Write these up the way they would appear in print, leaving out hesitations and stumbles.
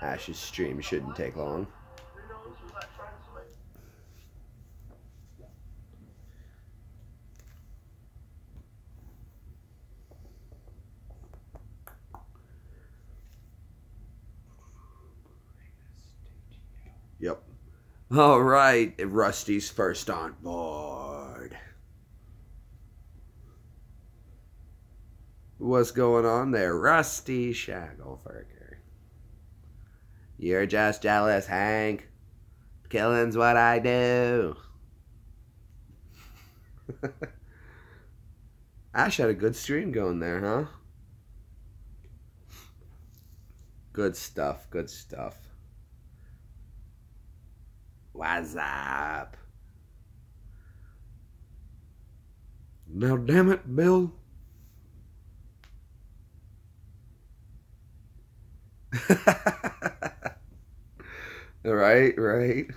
Ash's stream shouldn't take long. Yep. All right, Rusty's first on board. What's going on there, Rusty Shackleberger? You're just jealous, Hank. Killing's what I do. Ash had a good stream going there, huh? Good stuff, good stuff. Waz Up? Now, damn it, Bill. Right.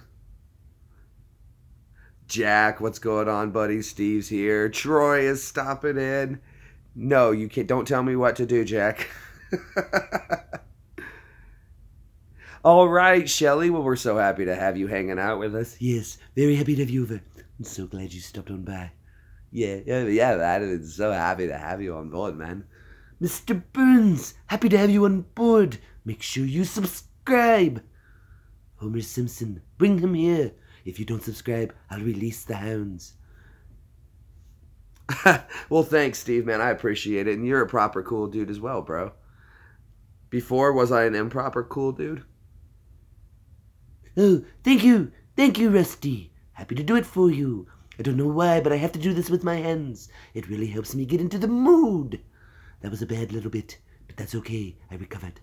Jack, what's going on, buddy? Steve's here. Troy is stopping in. No, you can't. Don't tell me what to do, Jack. All right, Shelly. Well, we're so happy to have you hanging out with us. Yes, very happy to have you over. I'm so glad you stopped on by. Yeah, man. It's so happy to have you on board, man. Mr. Burns, happy to have you on board. Make sure you subscribe. Homer Simpson, bring him here. If you don't subscribe, I'll release the hounds. Well, thanks, Steve, man. I appreciate it. And you're a proper cool dude as well, bro. Before, was I an improper cool dude? Oh, thank you. Thank you, Rusty. Happy to do it for you. I don't know why, but I have to do this with my hands. It really helps me get into the mood. That was a bad little bit, but that's okay. I recovered.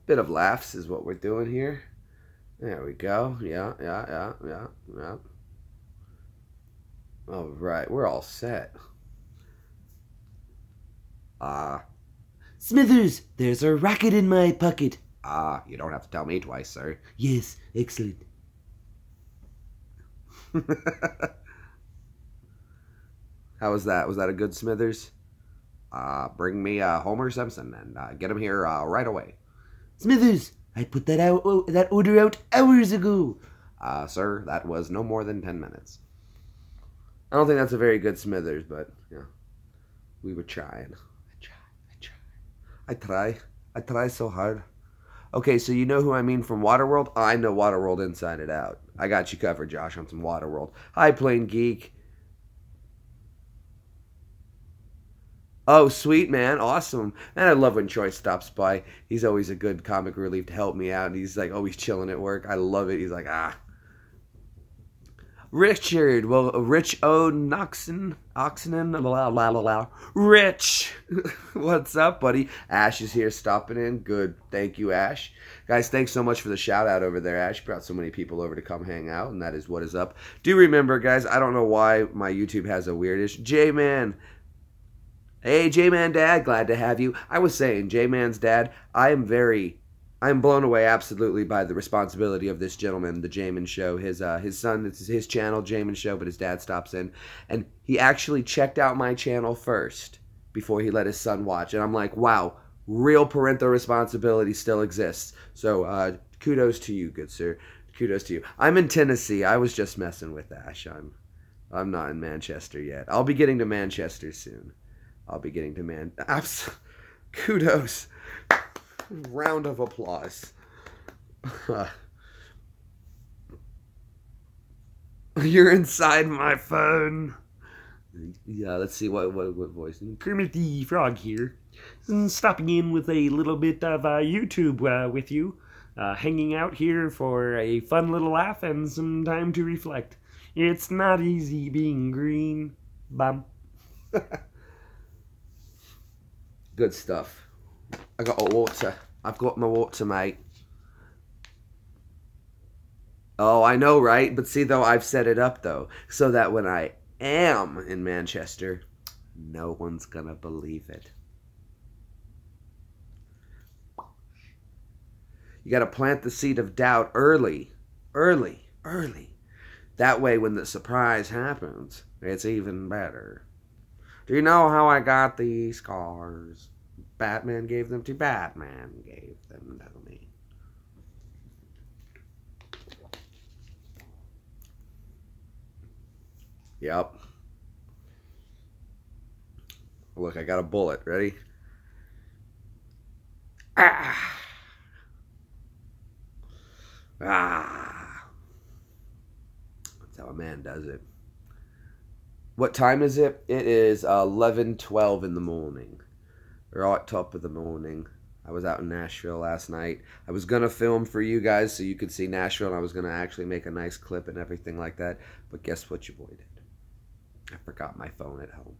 Bit of laughs is what we're doing here. There we go. Yeah. All right, we're all set. Smithers, there's a rocket in my pocket. You don't have to tell me twice, sir. Yes, excellent. How was that? Was that a good Smithers? Bring me Homer Simpson and get him here right away. Smithers, I put that order out hours ago. Sir, that was no more than 10 minutes. I don't think that's a very good Smithers, but yeah, we were trying. I try so hard. Okay, so you know who I mean from Waterworld? I know Waterworld inside and out. I got you covered, Josh, on some Waterworld. Hi, Plain Geek. Oh, sweet, man. Awesome. And I love when Troy stops by. He's always a good comic relief to help me out. And he's like always chilling at work. I love it. He's like, Richard. Well, Rich Oxenen. Rich. What's up, buddy? Ash is here stopping in. Good. Thank you, Ash. Guys, thanks so much for the shout out over there. Ash brought so many people over to come hang out, and that is what is up. Do remember, guys, I don't know why my YouTube has a weirdish. J-Man. Hey, J-Man Dad, glad to have you. I was saying, J-Man's dad, I'm blown away absolutely by the responsibility of this gentleman, the J-Man Show. His son, it's his channel, J-Man Show, but his dad stops in. And he actually checked out my channel first before he let his son watch. And I'm like, wow, real parental responsibility still exists. So kudos to you, good sir. Kudos to you. I'm in Tennessee. I was just messing with Ash. I'm not in Manchester yet. I'll be getting to Manchester soon. Kudos. Round of applause. You're inside my phone. Yeah, let's see what voice. Kermit the Frog here. Stopping in with a little bit of YouTube with you. Hanging out here for a fun little laugh and some time to reflect. It's not easy being green. Bum. Good stuff. I got water. I've got my water, mate. Oh, I know, right? But see, though, I've set it up, though, so that when I am in Manchester, no one's gonna believe it. You gotta plant the seed of doubt early. That way, when the surprise happens, it's even better. Do you know how I got these scars? Batman gave them to Batman, gave them to me. Yep. Look, I got a bullet. Ready? Ah. Ah. That's how a man does it. What time is it? It is 11:12 in the morning. Right top of the morning. I was out in Nashville last night. I was going to film for you guys so you could see Nashville, and I was going to actually make a nice clip and everything like that. But guess what your boy did? I forgot my phone at home.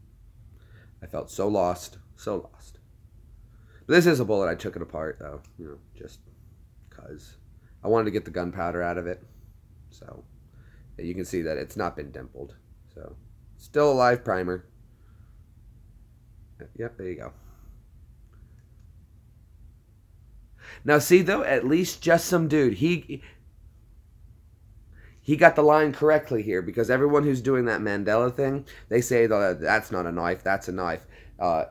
I felt so lost. So lost. But this is a bullet. I took it apart, though. You know, just because. I wanted to get the gunpowder out of it. So, yeah, you can see that it's not been dimpled. So, still a live primer. Yep, there you go. Now, see, though, at least just some dude. He got the line correctly here, because everyone who's doing that Mandela thing, they say that's not a knife, that's a knife.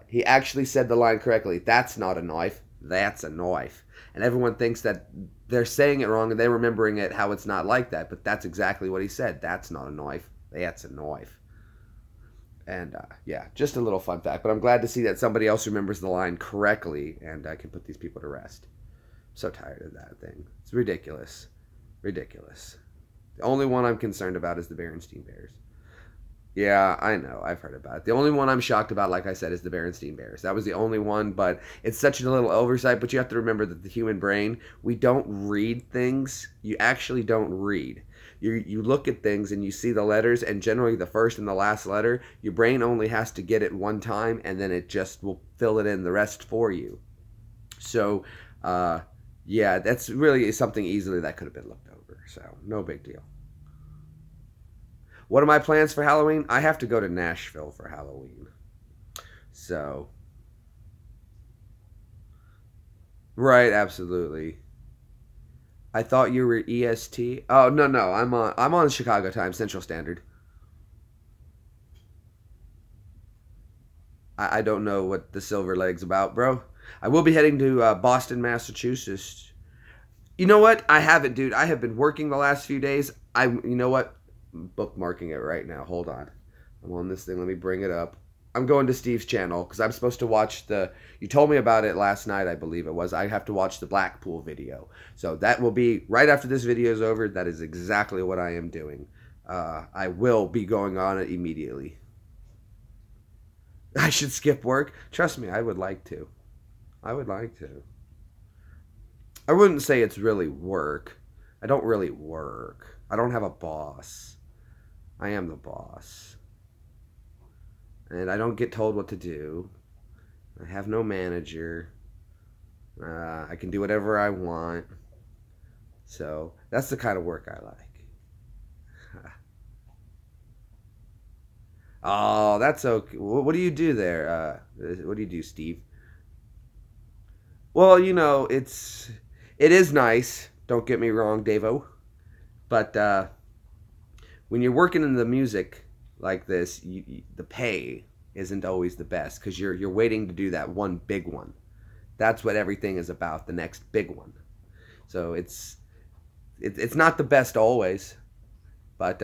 He actually said the line correctly. That's not a knife, that's a knife. And everyone thinks that they're saying it wrong and they're remembering it how it's not like that. But that's exactly what he said. That's not a knife, that's a knife. And yeah, just a little fun fact. But I'm glad to see that somebody else remembers the line correctly, and I can put these people to rest. I'm so tired of that thing. It's ridiculous. Ridiculous. The only one I'm concerned about is the Berenstain Bears. Yeah, I know. I've heard about it. The only one I'm shocked about, like I said, is the Berenstain Bears. That was the only one, but it's such a little oversight. But you have to remember that the human brain, we don't read things. You actually don't read. You look at things and you see the letters, and generally the first and the last letter, your brain only has to get it one time, and then it just will fill it in the rest for you. So, yeah, that's really something easily that could have been looked over. So, no big deal. What are my plans for Halloween? I have to go to Nashville for Halloween. So, right, absolutely. I thought you were EST. Oh, no, no. I'm on Chicago time, Central Standard. I don't know what the Silver Leg's about, bro. I will be heading to Boston, Massachusetts. You know what? I haven't, dude. I have been working the last few days. You know what? Bookmarking it right now. Hold on. I'm on this thing. Let me bring it up. I'm going to Steve's channel because I'm supposed to watch you told me about it last night, I believe it was. I have to watch the Blackpool video. So that will be right after this video is over. That is exactly what I am doing. I will be going on it immediately. I should skip work? Trust me, I would like to. I would like to. I wouldn't say it's really work. I don't really work. I don't have a boss. I am the boss. And I don't get told what to do. I have no manager. I can do whatever I want. So that's the kind of work I like. Oh, that's okay. What do you do there? What do you do, Steve? Well, it is nice. Don't get me wrong, Davo. But when you're working in the music like this, the pay isn't always the best because you're waiting to do that one big one. That's what everything is about, the next big one. So it's not the best always, but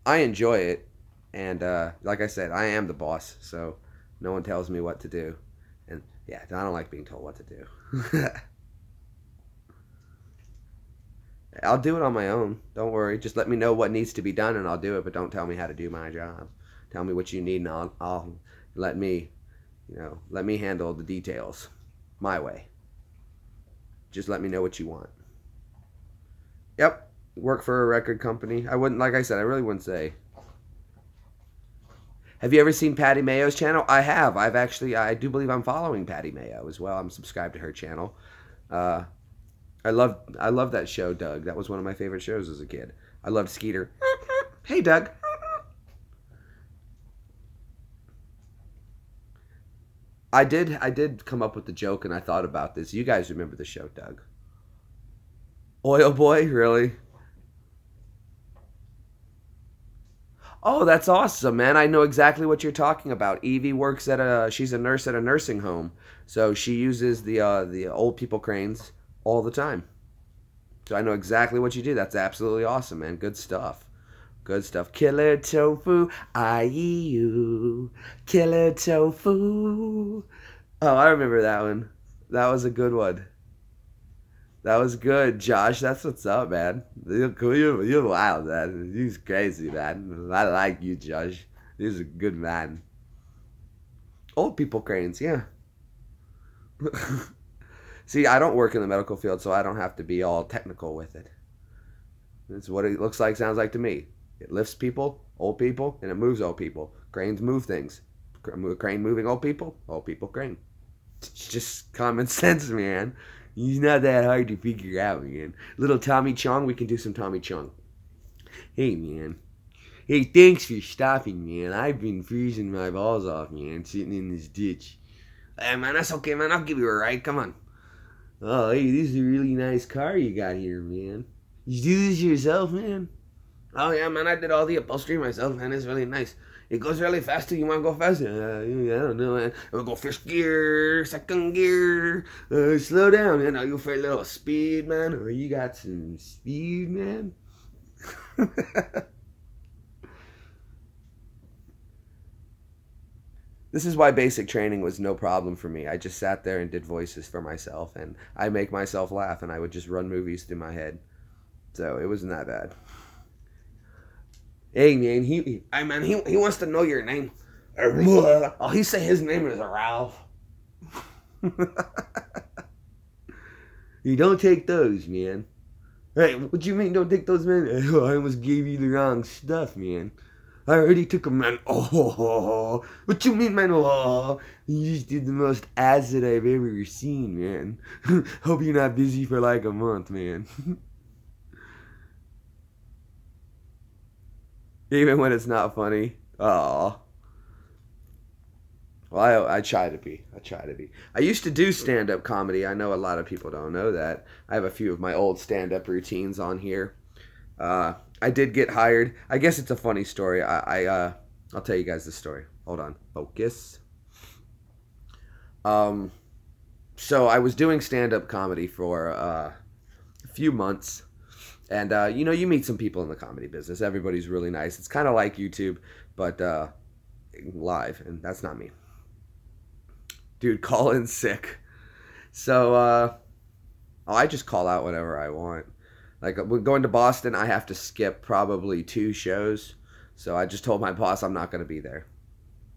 I enjoy it. And like I said, I am the boss, so no one tells me what to do. And yeah, I don't like being told what to do. I'll do it on my own. Don't worry. Just let me know what needs to be done, and I'll do it. But don't tell me how to do my job. Tell me what you need, and I'll let me handle the details my way. Just let me know what you want. Yep. Work for a record company. I wouldn't, like I said, I really wouldn't say. Have you ever seen Patty Mayo's channel? I have. I do believe I'm following Patty Mayo as well. I'm subscribed to her channel. I love that show, Doug. That was one of my favorite shows as a kid. I loved Skeeter. Hey, Doug. I did come up with the joke, and I thought about this. You guys remember the show, Doug? Oil Boy, really? Oh, that's awesome, man. I know exactly what you're talking about. Evie works at she's a nurse at a nursing home. So she uses the old people cranes all the time. So I know exactly what you do. That's absolutely awesome, man. Good stuff. Good stuff. Killer tofu, IEU. Killer tofu. Oh, I remember that one. That was a good one. That was good, Josh. That's what's up, man. You're wild, man. You're crazy, man. I like you, Josh. You're a good man. Old people cranes, yeah. See, I don't work in the medical field, so I don't have to be all technical with it. It's what it looks like, sounds like to me. It lifts people, old people, and it moves old people. Cranes move things. Crane moving old people crane. It's just common sense, man. He's not that hard to figure out, man. Little Tommy Chong, we can do some Tommy Chong. Hey, man. Hey, thanks for stopping, man. I've been freezing my balls off, man, sitting in this ditch. Hey, man, that's okay, man. I'll give you a ride. Come on. Oh, hey, this is a really nice car you got here, man. You do this yourself, man? Oh, yeah, man. I did all the upholstery myself, man. It's really nice. It goes really fast too. You want to go faster? I don't know, man. We'll go first gear, second gear. Slow down, man. Are you for a little speed, man? Or you got some speed, man? This is why basic training was no problem for me. I just sat there and did voices for myself, and I make myself laugh, and I would just run movies through my head. So it wasn't that bad. Hey, man, he wants to know your name. Oh, he say his name is Ralph. You don't take those, man. Hey, what you mean don't take those, man? I almost gave you the wrong stuff, man. I already took them, man. Oh, what you mean, man? Oh, you just did the most acid I've ever seen, man. Hope you're not busy for like a month, man. Even when it's not funny. Oh. Well, I try to be. I try to be. I used to do stand-up comedy. I know a lot of people don't know that. I have a few of my old stand-up routines on here. I did get hired. I guess it's a funny story. I'll tell you guys the story. Hold on. Focus. So I was doing stand-up comedy for a few months. And, you meet some people in the comedy business. Everybody's really nice. It's kind of like YouTube, but live. And that's not me. Dude, call in sick. So, I just call out whenever I want. Like, when going to Boston, I have to skip probably 2 shows. So I just told my boss I'm not going to be there.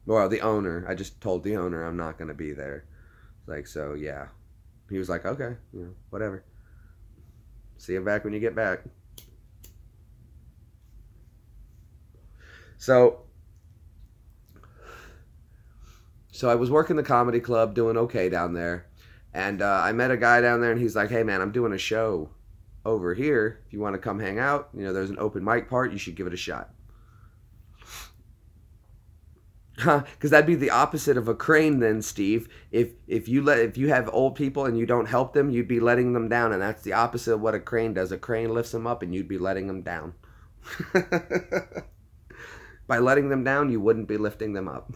Well, the owner. I just told the owner I'm not going to be there. Like, so, yeah. He was like, okay, whatever. See you back when you get back. So I was working the comedy club, doing okay down there. And I met a guy down there, and he's like, hey, man, I'm doing a show over here. If you want to come hang out, there's an open mic part. You should give it a shot. Because that'd be the opposite of a crane then, Steve. If you have old people and you don't help them, you'd be letting them down, and that's the opposite of what a crane does. A crane lifts them up, and you'd be letting them down. By letting them down, you wouldn't be lifting them up.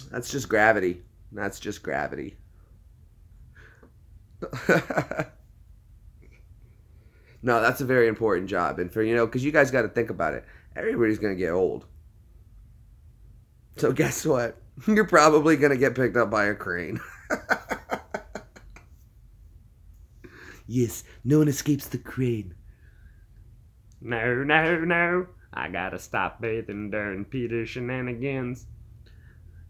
That's just gravity. That's just gravity. No, that's a very important job. And because you guys got to think about it. Everybody's going to get old. So guess what? You're probably going to get picked up by a crane. Yes, no one escapes the crane. No, no, no. I gotta stop bathing during Peter's shenanigans.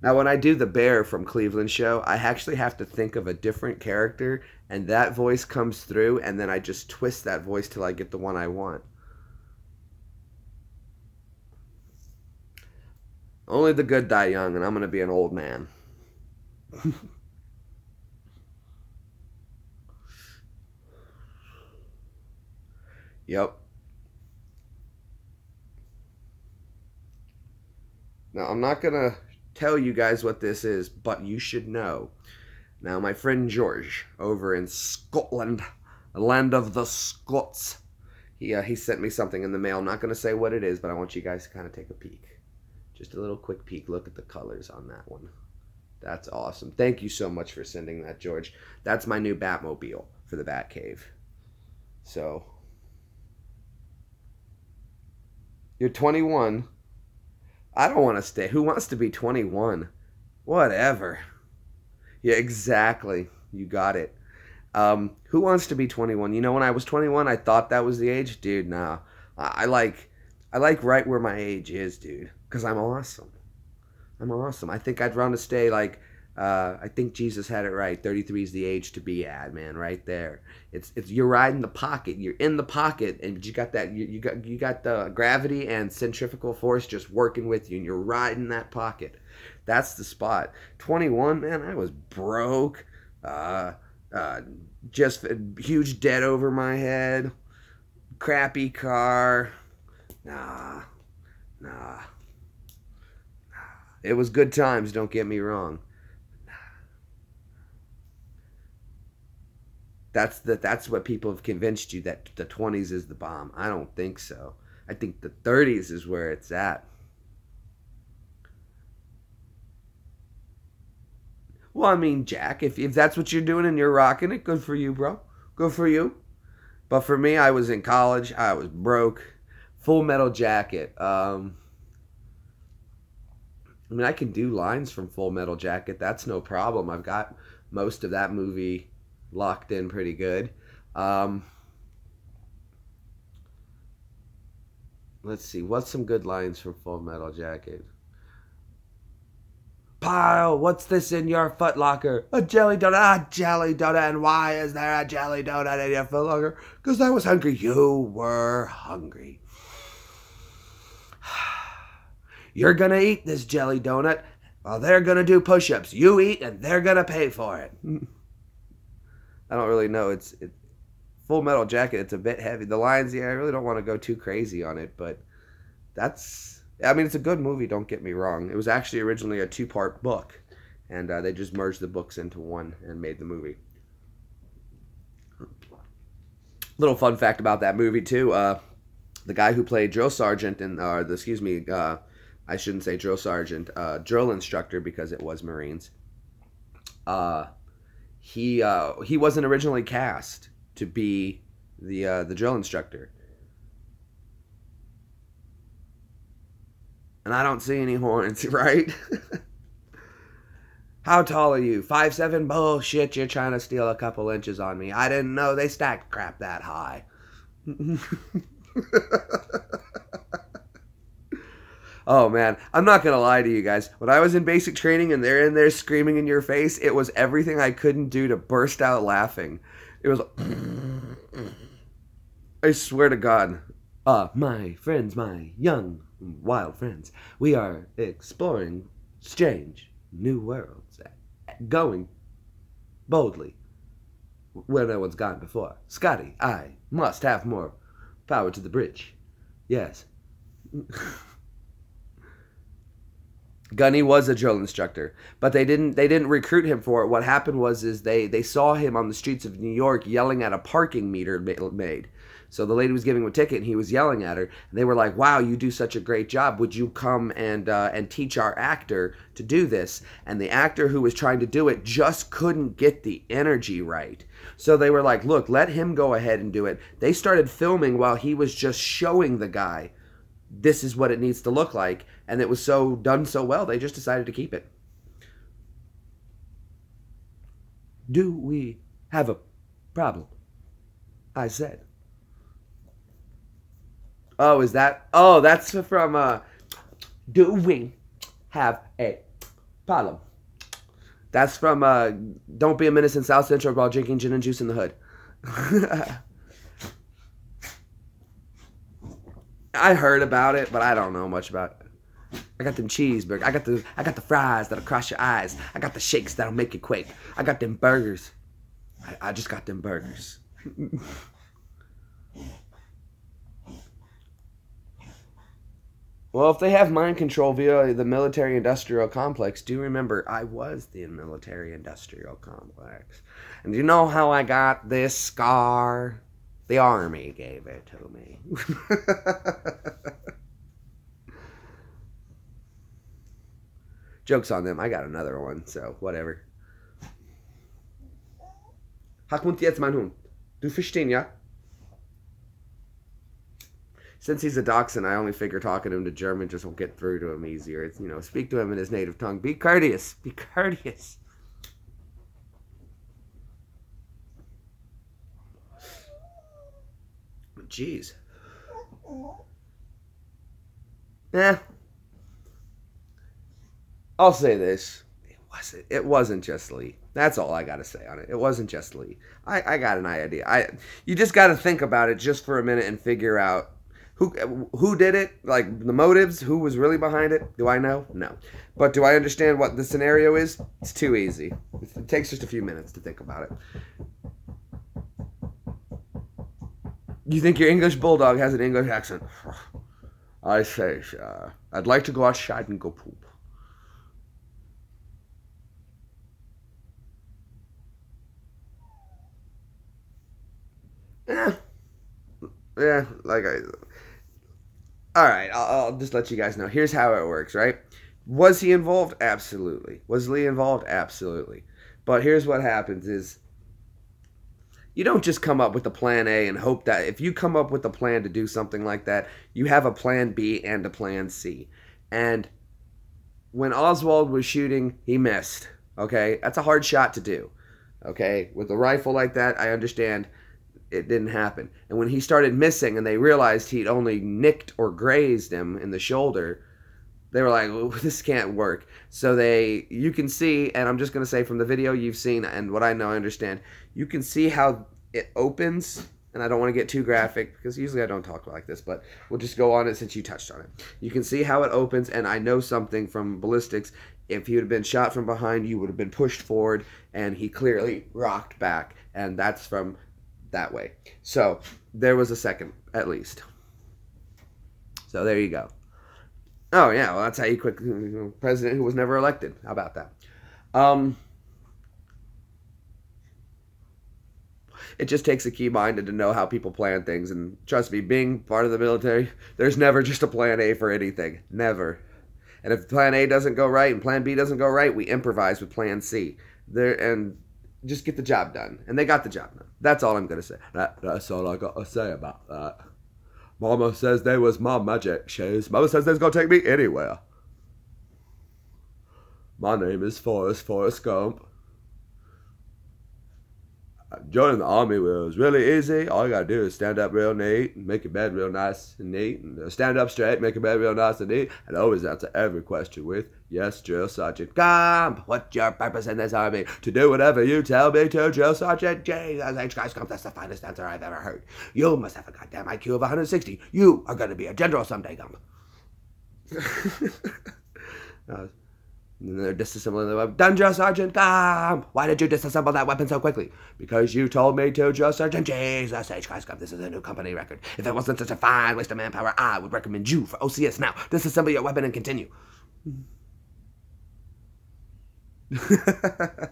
Now, when I do the bear from Cleveland show, I actually have to think of a different character, and that voice comes through, and then I just twist that voice till I get the one I want. Only the good die young, and I'm going to be an old man. Yep. Now, I'm not going to tell you guys what this is, but you should know. Now, my friend George over in Scotland, land of the Scots. He sent me something in the mail. I'm not going to say what it is, but I want you guys to kind of take a peek. Just a little quick peek. Look at the colors on that one. That's awesome. Thank you so much for sending that, George. That's my new Batmobile for the Batcave. So, you're 21. I don't want to stay. Who wants to be 21? Whatever. Yeah, exactly. You got it. Who wants to be 21? You know, when I was 21, I thought that was the age. Dude, nah. I like right where my age is, dude. Because I'm awesome. I'm awesome. I think I'd want to stay like, I think Jesus had it right. 33 is the age to be at, man, right there. It's you're riding the pocket. You're in the pocket, and you got that. You got the gravity and centrifugal force just working with you, and you're riding that pocket. That's the spot. 21, man, I was broke. Just huge debt over my head. Crappy car. Nah. It was good times, don't get me wrong. That's what people have convinced you, that the 20s is the bomb. I don't think so. I think the 30s is where it's at. Well, I mean, Jack, if that's what you're doing and you're rocking it, good for you, bro. Good for you. But for me, I was in college. I was broke. Full Metal Jacket. I mean, I can do lines from Full Metal Jacket. That's no problem. I've got most of that movie locked in pretty good. Let's see. What's some good lines from Full Metal Jacket? Pile, what's this in your footlocker? A jelly donut. A jelly donut. And why is there a jelly donut in your footlocker? Because I was hungry. You were hungry. You're going to eat this jelly donut. Well, they're going to do push-ups. You eat and they're going to pay for it. I don't really know. It's Full Metal Jacket. It's a bit heavy. The lines, yeah, I really don't want to go too crazy on it. But it's a good movie, don't get me wrong. It was actually originally a 2-part book. And they just merged the books into one and made the movie. Little fun fact about that movie, too. The guy who played drill sergeant I shouldn't say drill sergeant, drill instructor, because it was Marines. He wasn't originally cast to be the drill instructor. And I don't see any horns, right? How tall are you? 5'7"? Bullshit, you're trying to steal a couple inches on me. I didn't know they stacked crap that high. Oh, man. I'm not going to lie to you guys. When I was in basic training and they're in there screaming in your face, it was everything I couldn't do to burst out laughing. It was like, I swear to God. My friends, my young, wild friends, we are exploring strange new worlds, going boldly where no one's gone before. Scotty, I must have more power to the bridge. Yes. Gunny was a drill instructor, but they didn't recruit him for it. What happened was they saw him on the streets of New York yelling at a parking meter made. So the lady was giving him a ticket, and he was yelling at her. And they were like, "Wow, you do such a great job. Would you come and teach our actor to do this?" And the actor who was trying to do it just couldn't get the energy right. So they were like, "Look, let him go ahead and do it." They started filming while he was just showing the guy, this is what it needs to look like. And it was done so well, they just decided to keep it. Do we have a problem? I said. Oh, that's from, do we have a problem? That's from, Don't Be a Menace in South Central while drinking gin and juice in the hood. I heard about it, but I don't know much about it. I got them cheeseburgers. I got the fries that'll cross your eyes. I got the shakes that'll make you quake. I got them burgers. I just got them burgers. Well, if they have mind control via the military-industrial complex, do remember I was the military-industrial complex. And do you know how I got this scar? The army gave it to me. Joke's on them. I got another one, so whatever. Hak kommt jetzt mein Hund. Du verstehen, ja? Since he's a dachshund, I only figure talking to him to German just will get through to him easier. It's, speak to him in his native tongue. Be courteous. Be courteous. Jeez. I'll say this. It wasn't just Lee. That's all I gotta say on it. It wasn't just Lee. I got an idea. You just gotta think about it just for a minute and figure out who did it, like the motives, who was really behind it. Do I know? No. But do I understand what the scenario is? It's too easy. It takes just a few minutes to think about it. You think your English bulldog has an English accent? I say, I'd like to go outside and go poop. Yeah, all right, I'll just let you guys know. Here's how it works, right? Was he involved? Absolutely. Was Lee involved? Absolutely. But here's what happens is you don't just come up with a plan A and hope that if you come up with a plan to do something like that, you have a plan B and a plan C. And when Oswald was shooting, he missed. Okay? That's a hard shot to do. Okay? With a rifle like that, I understand it didn't happen. And when he started missing and they realized he'd only nicked or grazed him in the shoulder, they were like, well, this can't work. So you can see, and I'm just going to say from the video you've seen and what I know, I understand, you can see how it opens. And I don't want to get too graphic because usually I don't talk like this, but we'll just go on it since you touched on it. You can see how it opens, and I know something from ballistics. If he would have been shot from behind, you would have been pushed forward, and he clearly rocked back, and that's from that way. So there was a second, at least. So there you go. Oh, yeah, well, that's how you quit president who was never elected. How about that? It just takes a key-minded to know how people plan things. And trust me, being part of the military, there's never just a plan A for anything. Never. And if plan A doesn't go right and plan B doesn't go right, we improvise with plan C. And just get the job done. And they got the job done. That's all I'm going to say. That's all I got to say about that. Mama says they was my magic shoes. Mama says they's going to take me anywhere. My name is Forrest Gump. Joining the army was really easy. All you gotta do is stand up real neat and make your bed real nice and neat. And stand up straight, make your bed real nice and neat. And always answer every question with, yes, Drill Sergeant Gump. What's your purpose in this army? To do whatever you tell me to, Drill Sergeant Jesus H. Gump. That's the finest answer I've ever heard. You must have a goddamn IQ of 160. You are gonna be a general someday, Gump. And they're disassembling the weapon. Done, Drill Sergeant Gump! Why did you disassemble that weapon so quickly? Because you told me to, Drill Sergeant Jesus H. Gump. This is a new company record. If it wasn't such a fine waste of manpower, I would recommend you for OCS now. Disassemble your weapon and continue. I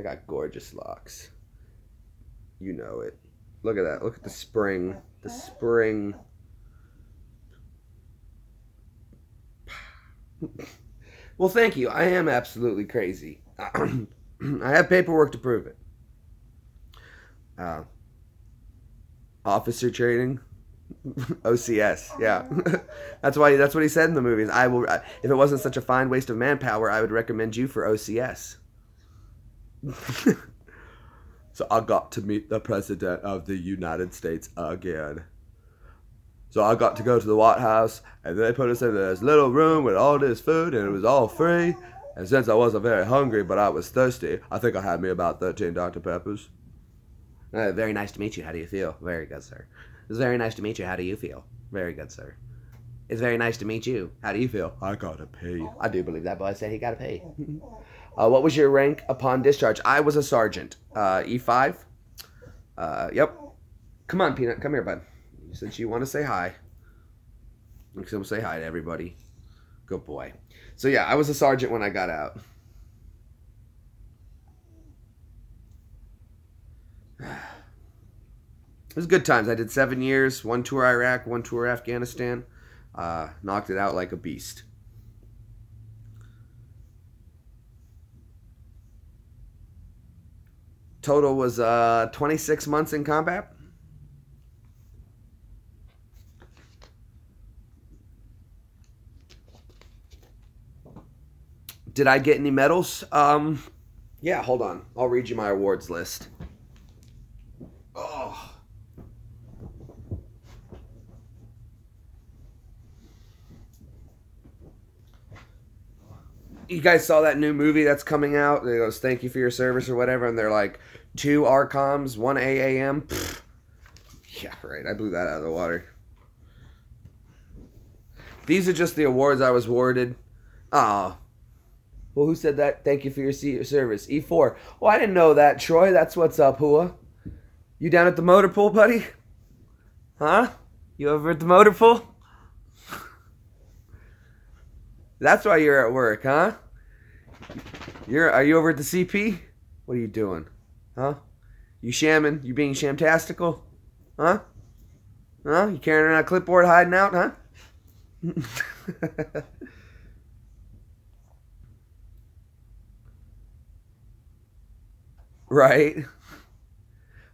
got gorgeous locks. You know it. Look at that. Look at the spring. The spring. Well, thank you. I am absolutely crazy. I have paperwork to prove it. Officer training. OCS. Yeah. That's what he said in the movies. If it wasn't such a fine waste of manpower, I would recommend you for OCS. So I got to meet the President of the United States again. So I got to go to the White House, and they put us in this little room with all this food, and it was all free. And since I wasn't very hungry, but I was thirsty, I think I had me about 13 Dr. Peppers. Very nice to meet you. How do you feel? Very good, sir. It's very nice to meet you. How do you feel? Very good, sir. It's very nice to meet you. How do you feel? I gotta pee. I do believe that boy said he gotta pee. What was your rank upon discharge? I was a sergeant. E5. Yep. Come on, Peanut. Come here, bud. Since you want to say hi. I'm say hi to everybody. Good boy. So yeah, I was a sergeant when I got out. It was good times. I did 7 years, 1 tour Iraq, 1 tour Afghanistan. Knocked it out like a beast. Total was 26 months in combat. Did I get any medals? Yeah, hold on. I'll read you my awards list. Oh. You guys saw that new movie that's coming out? It goes, "Thank you for your service" or whatever, and they're like, 2 ARCOMs, 1 AAM. Pfft. Yeah, right. I blew that out of the water. These are just the awards I was awarded. Ah. Well, who said that? Thank you for your service. E4. Well, I didn't know that, Troy. That's what's up, Hua. You down at the motor pool, buddy? Huh? You over at the motor pool? That's why you're at work, huh? Are you over at the CP? What are you doing? Huh? You shamming? You being shamtastical? Huh? Huh? You carrying around a clipboard hiding out, huh? Right.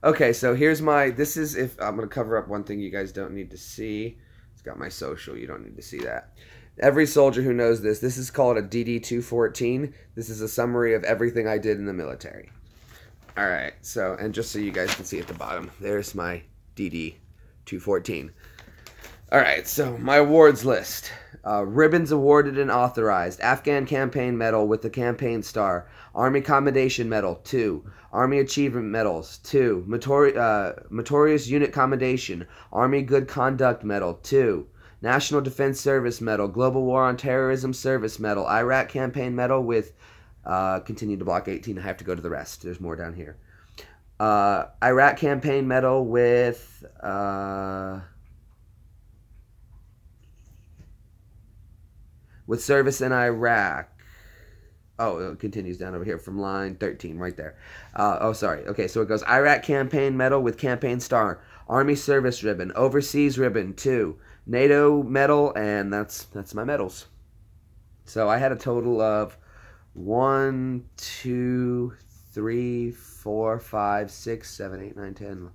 Okay, so here's this is if I'm going to cover up one thing you guys don't need to see. It's got my social. You don't need to see that. Every soldier who knows this is called a DD-214. This is a summary of everything I did in the military. All right, so, and just so you guys can see at the bottom, there's my DD-214. All right, so my awards list. Ribbons awarded and authorized. Afghan Campaign Medal with the Campaign Star. Army Commendation Medal, 2. Army Achievement Medals, 2. Meritorious Unit Commendation. Army Good Conduct Medal, 2. National Defense Service Medal. Global War on Terrorism Service Medal. Iraq Campaign Medal with... continue to block 18. I have to go to the rest. There's more down here. Iraq Campaign Medal with... with service in Iraq. Oh, it continues down over here from line 13, right there. Sorry. Okay, so it goes Iraq Campaign Medal with Campaign Star, Army Service Ribbon, Overseas Ribbon 2, NATO Medal, and that's my medals. So I had a total of 1, 2, 3, 4, 5, 6, 7, 8, 9, 10,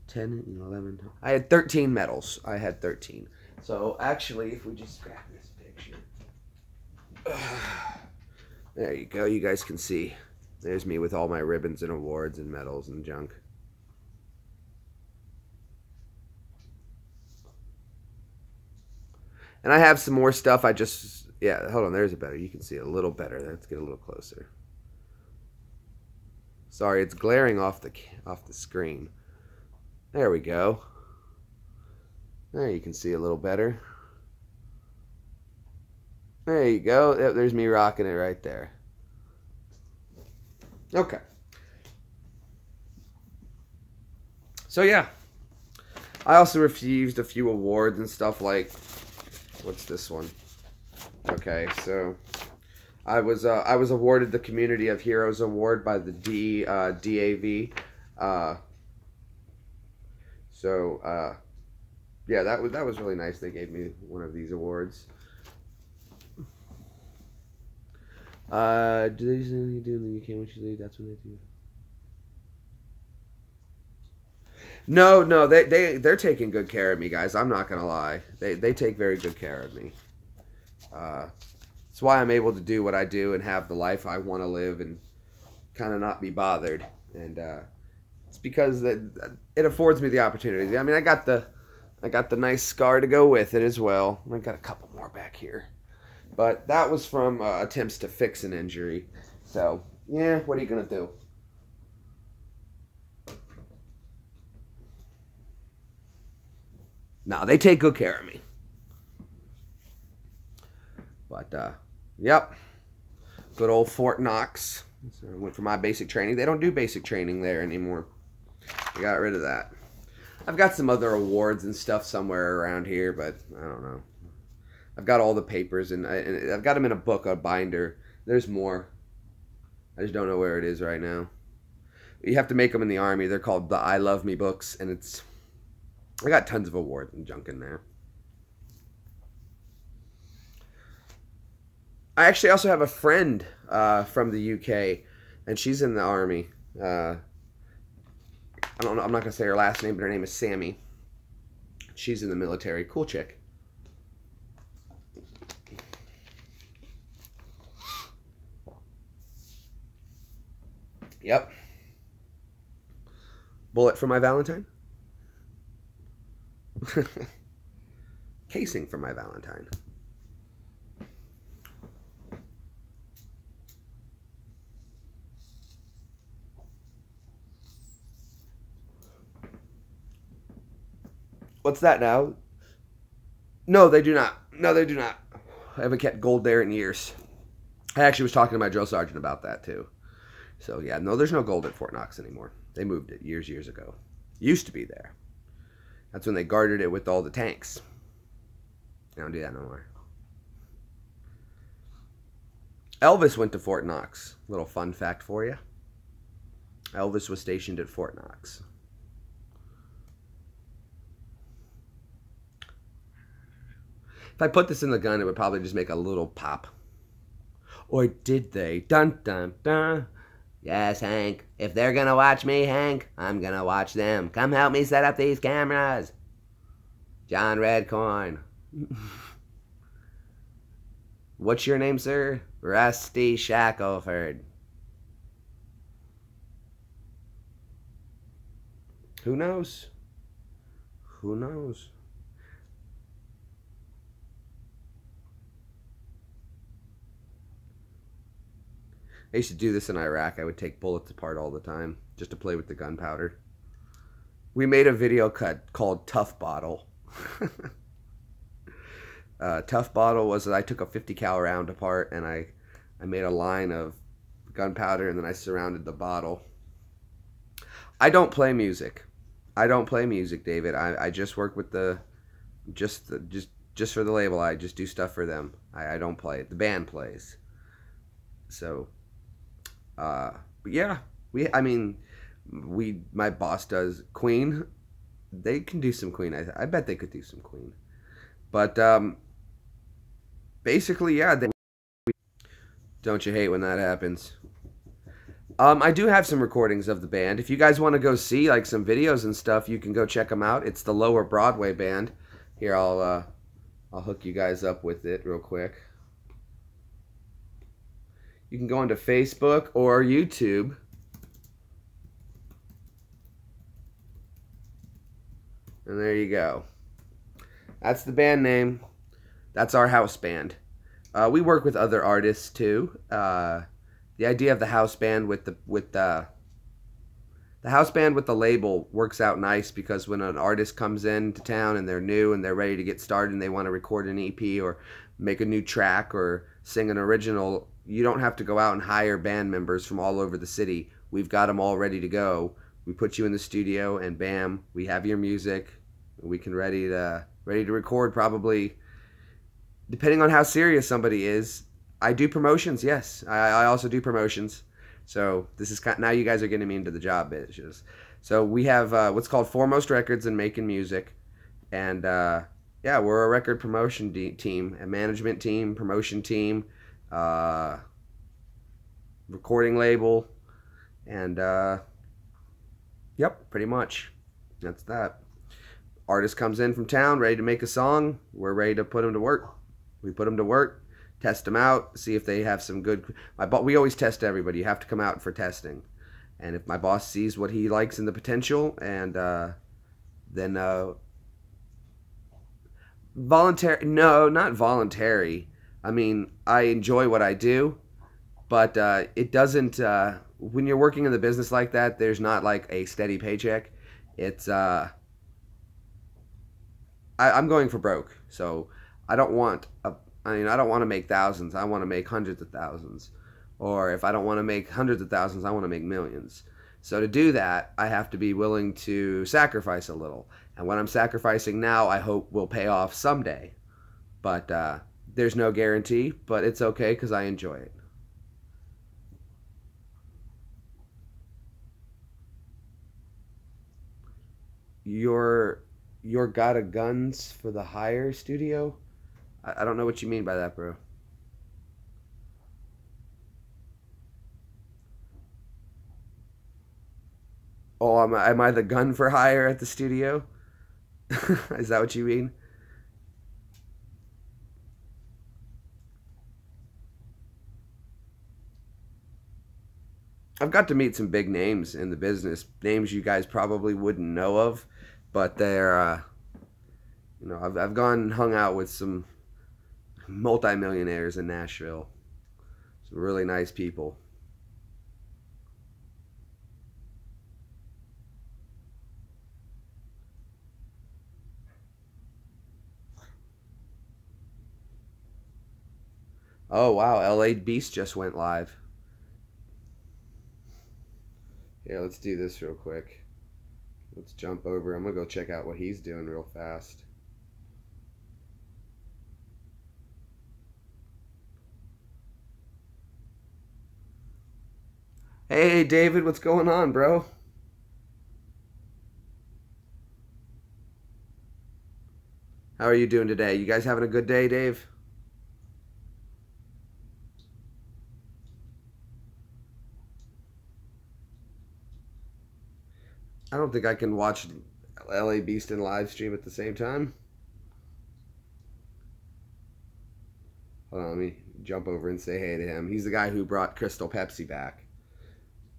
10, 11. I had 13 medals. I had 13. So actually, if we just grab this picture. There you go. You guys can see. There's me with all my ribbons and awards and medals and junk. And I have some more stuff. Yeah, hold on. There's a better. You can see it a little better. Let's get a little closer. Sorry, it's glaring off the screen. There we go. There you can see a little better. There you go. Yep, there's me rocking it right there. Okay. So yeah. I also received a few awards and stuff like... What's this one? Okay, so... I was awarded the Community of Heroes Award by the DAV. Yeah, that was really nice. They gave me one of these awards. Do they do anything you do in the UK when you leave? That's what they do. No, they're taking good care of me, guys. I'm not gonna lie. They take very good care of me. That's why I'm able to do what I do and have the life I want to live and kind of not be bothered. And it's because it affords me the opportunity. I mean, I got the nice scar to go with it as well. I got a couple more back here. But that was from attempts to fix an injury. So, yeah, what are you going to do? No, they take good care of me. But, yep. Good old Fort Knox. So I went for my basic training. They don't do basic training there anymore. I got rid of that. I've got some other awards and stuff somewhere around here, but I don't know. I've got all the papers, and I've got them in a book, a binder. There's more. I just don't know where it is right now. You have to make them in the Army. They're called the I Love Me books, and I got tons of awards and junk in there. I actually also have a friend from the UK, and she's in the Army. I don't know. I'm not gonna say her last name, but her name is Sammy. She's in the military. Cool chick. Yep. Bullet for my Valentine. Casing for my Valentine. What's that now? No, they do not. No, they do not. I haven't kept gold there in years. I actually was talking to my drill sergeant about that too. So yeah, no, there's no gold at Fort Knox anymore. They moved it years ago. Used to be there. That's when they guarded it with all the tanks. They don't do that no more. Elvis went to Fort Knox. Little fun fact for you. Elvis was stationed at Fort Knox. If I put this in the gun, it would probably just make a little pop. Or did they? Dun dun dun. Yes, Hank. If they're gonna watch me, Hank, I'm gonna watch them. Come help me set up these cameras. John Redcorn. What's your name, sir? Rusty Shackelford. Who knows? Who knows? I used to do this in Iraq. I would take bullets apart all the time just to play with the gunpowder. We made a video cut called Tough Bottle. Tough Bottle was that I took a 50 cal round apart and I made a line of gunpowder and then I surrounded the bottle. I don't play music. I don't play music, David. I just work with just for the label. I just do stuff for them. I don't play it. The band plays. So, but yeah, my boss does Queen. They can do some Queen. I bet they could do some Queen. But basically, yeah. Don't you hate when that happens? I do have some recordings of the band. If you guys want to go see like some videos and stuff, you can go check them out. It's the Lower Broadway Band. Here, I'll hook you guys up with it real quick. You can go onto Facebook or YouTube. And there you go. That's the band name. That's our house band. We work with other artists too. The idea of the house band with the house band with the label works out nice because when an artist comes into town and they're new and they're ready to get started and they want to record an EP or make a new track or sing an original, you don't have to go out and hire band members from all over the city. We've got them all ready to go. We put you in the studio and bam, we have your music. We can ready to record probably, depending on how serious somebody is. I do promotions, yes. I also do promotions. So this is now you guys are getting me into the job bitches. So we have what's called Foremost Records and Making Music, and yeah, we're a record promotion team, a management team, promotion team, recording label, and yep, pretty much. That's that. Artist comes in from town, ready to make a song. We're ready to put them to work. We put them to work. Test them out, see if they have some good. We always test everybody. You have to come out for testing, and if my boss sees what he likes in the potential, and then voluntary. No, not voluntary. I mean, I enjoy what I do, but it doesn't. When you're working in the business like that, there's not like a steady paycheck. It's I'm going for broke, so I don't want to make thousands. I want to make hundreds of thousands. Or if I don't want to make hundreds of thousands, I want to make millions. So to do that, I have to be willing to sacrifice a little. And what I'm sacrificing now, I hope will pay off someday. But there's no guarantee, but it's okay because I enjoy it. Your your got a guns for the hire studio? I don't know what you mean by that, bro. Oh, am I the gun for hire at the studio? Is that what you mean? I've got to meet some big names in the business, names you guys probably wouldn't know of, but they're, I've gone and hung out with some multimillionaires in Nashville. Some really nice people. Oh wow, LA Beast just went live. Yeah, let's do this real quick. Let's jump over. I'm gonna go check out what he's doing real fast. Hey David, what's going on, bro? How are you doing today? You guys having a good day, Dave? I don't think I can watch LA Beast and live stream at the same time. Hold on, let me jump over and say hey to him. He's the guy who brought Crystal Pepsi back.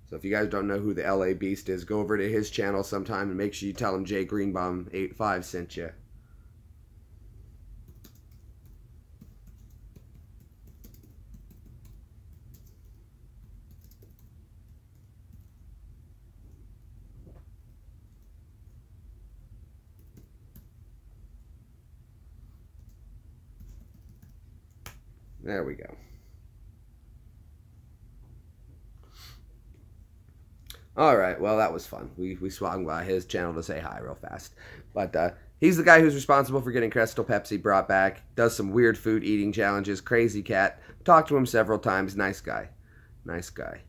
So if you guys don't know who the LA Beast is, go over to his channel sometime and make sure you tell him Jay Greenbaum 85 sent you. There we go. All right, well that was fun. We swung by his channel to say hi real fast, but he's the guy who's responsible for getting Crystal Pepsi brought back. Does some weird food eating challenges. Crazy cat. Talked to him several times. Nice guy. Nice guy.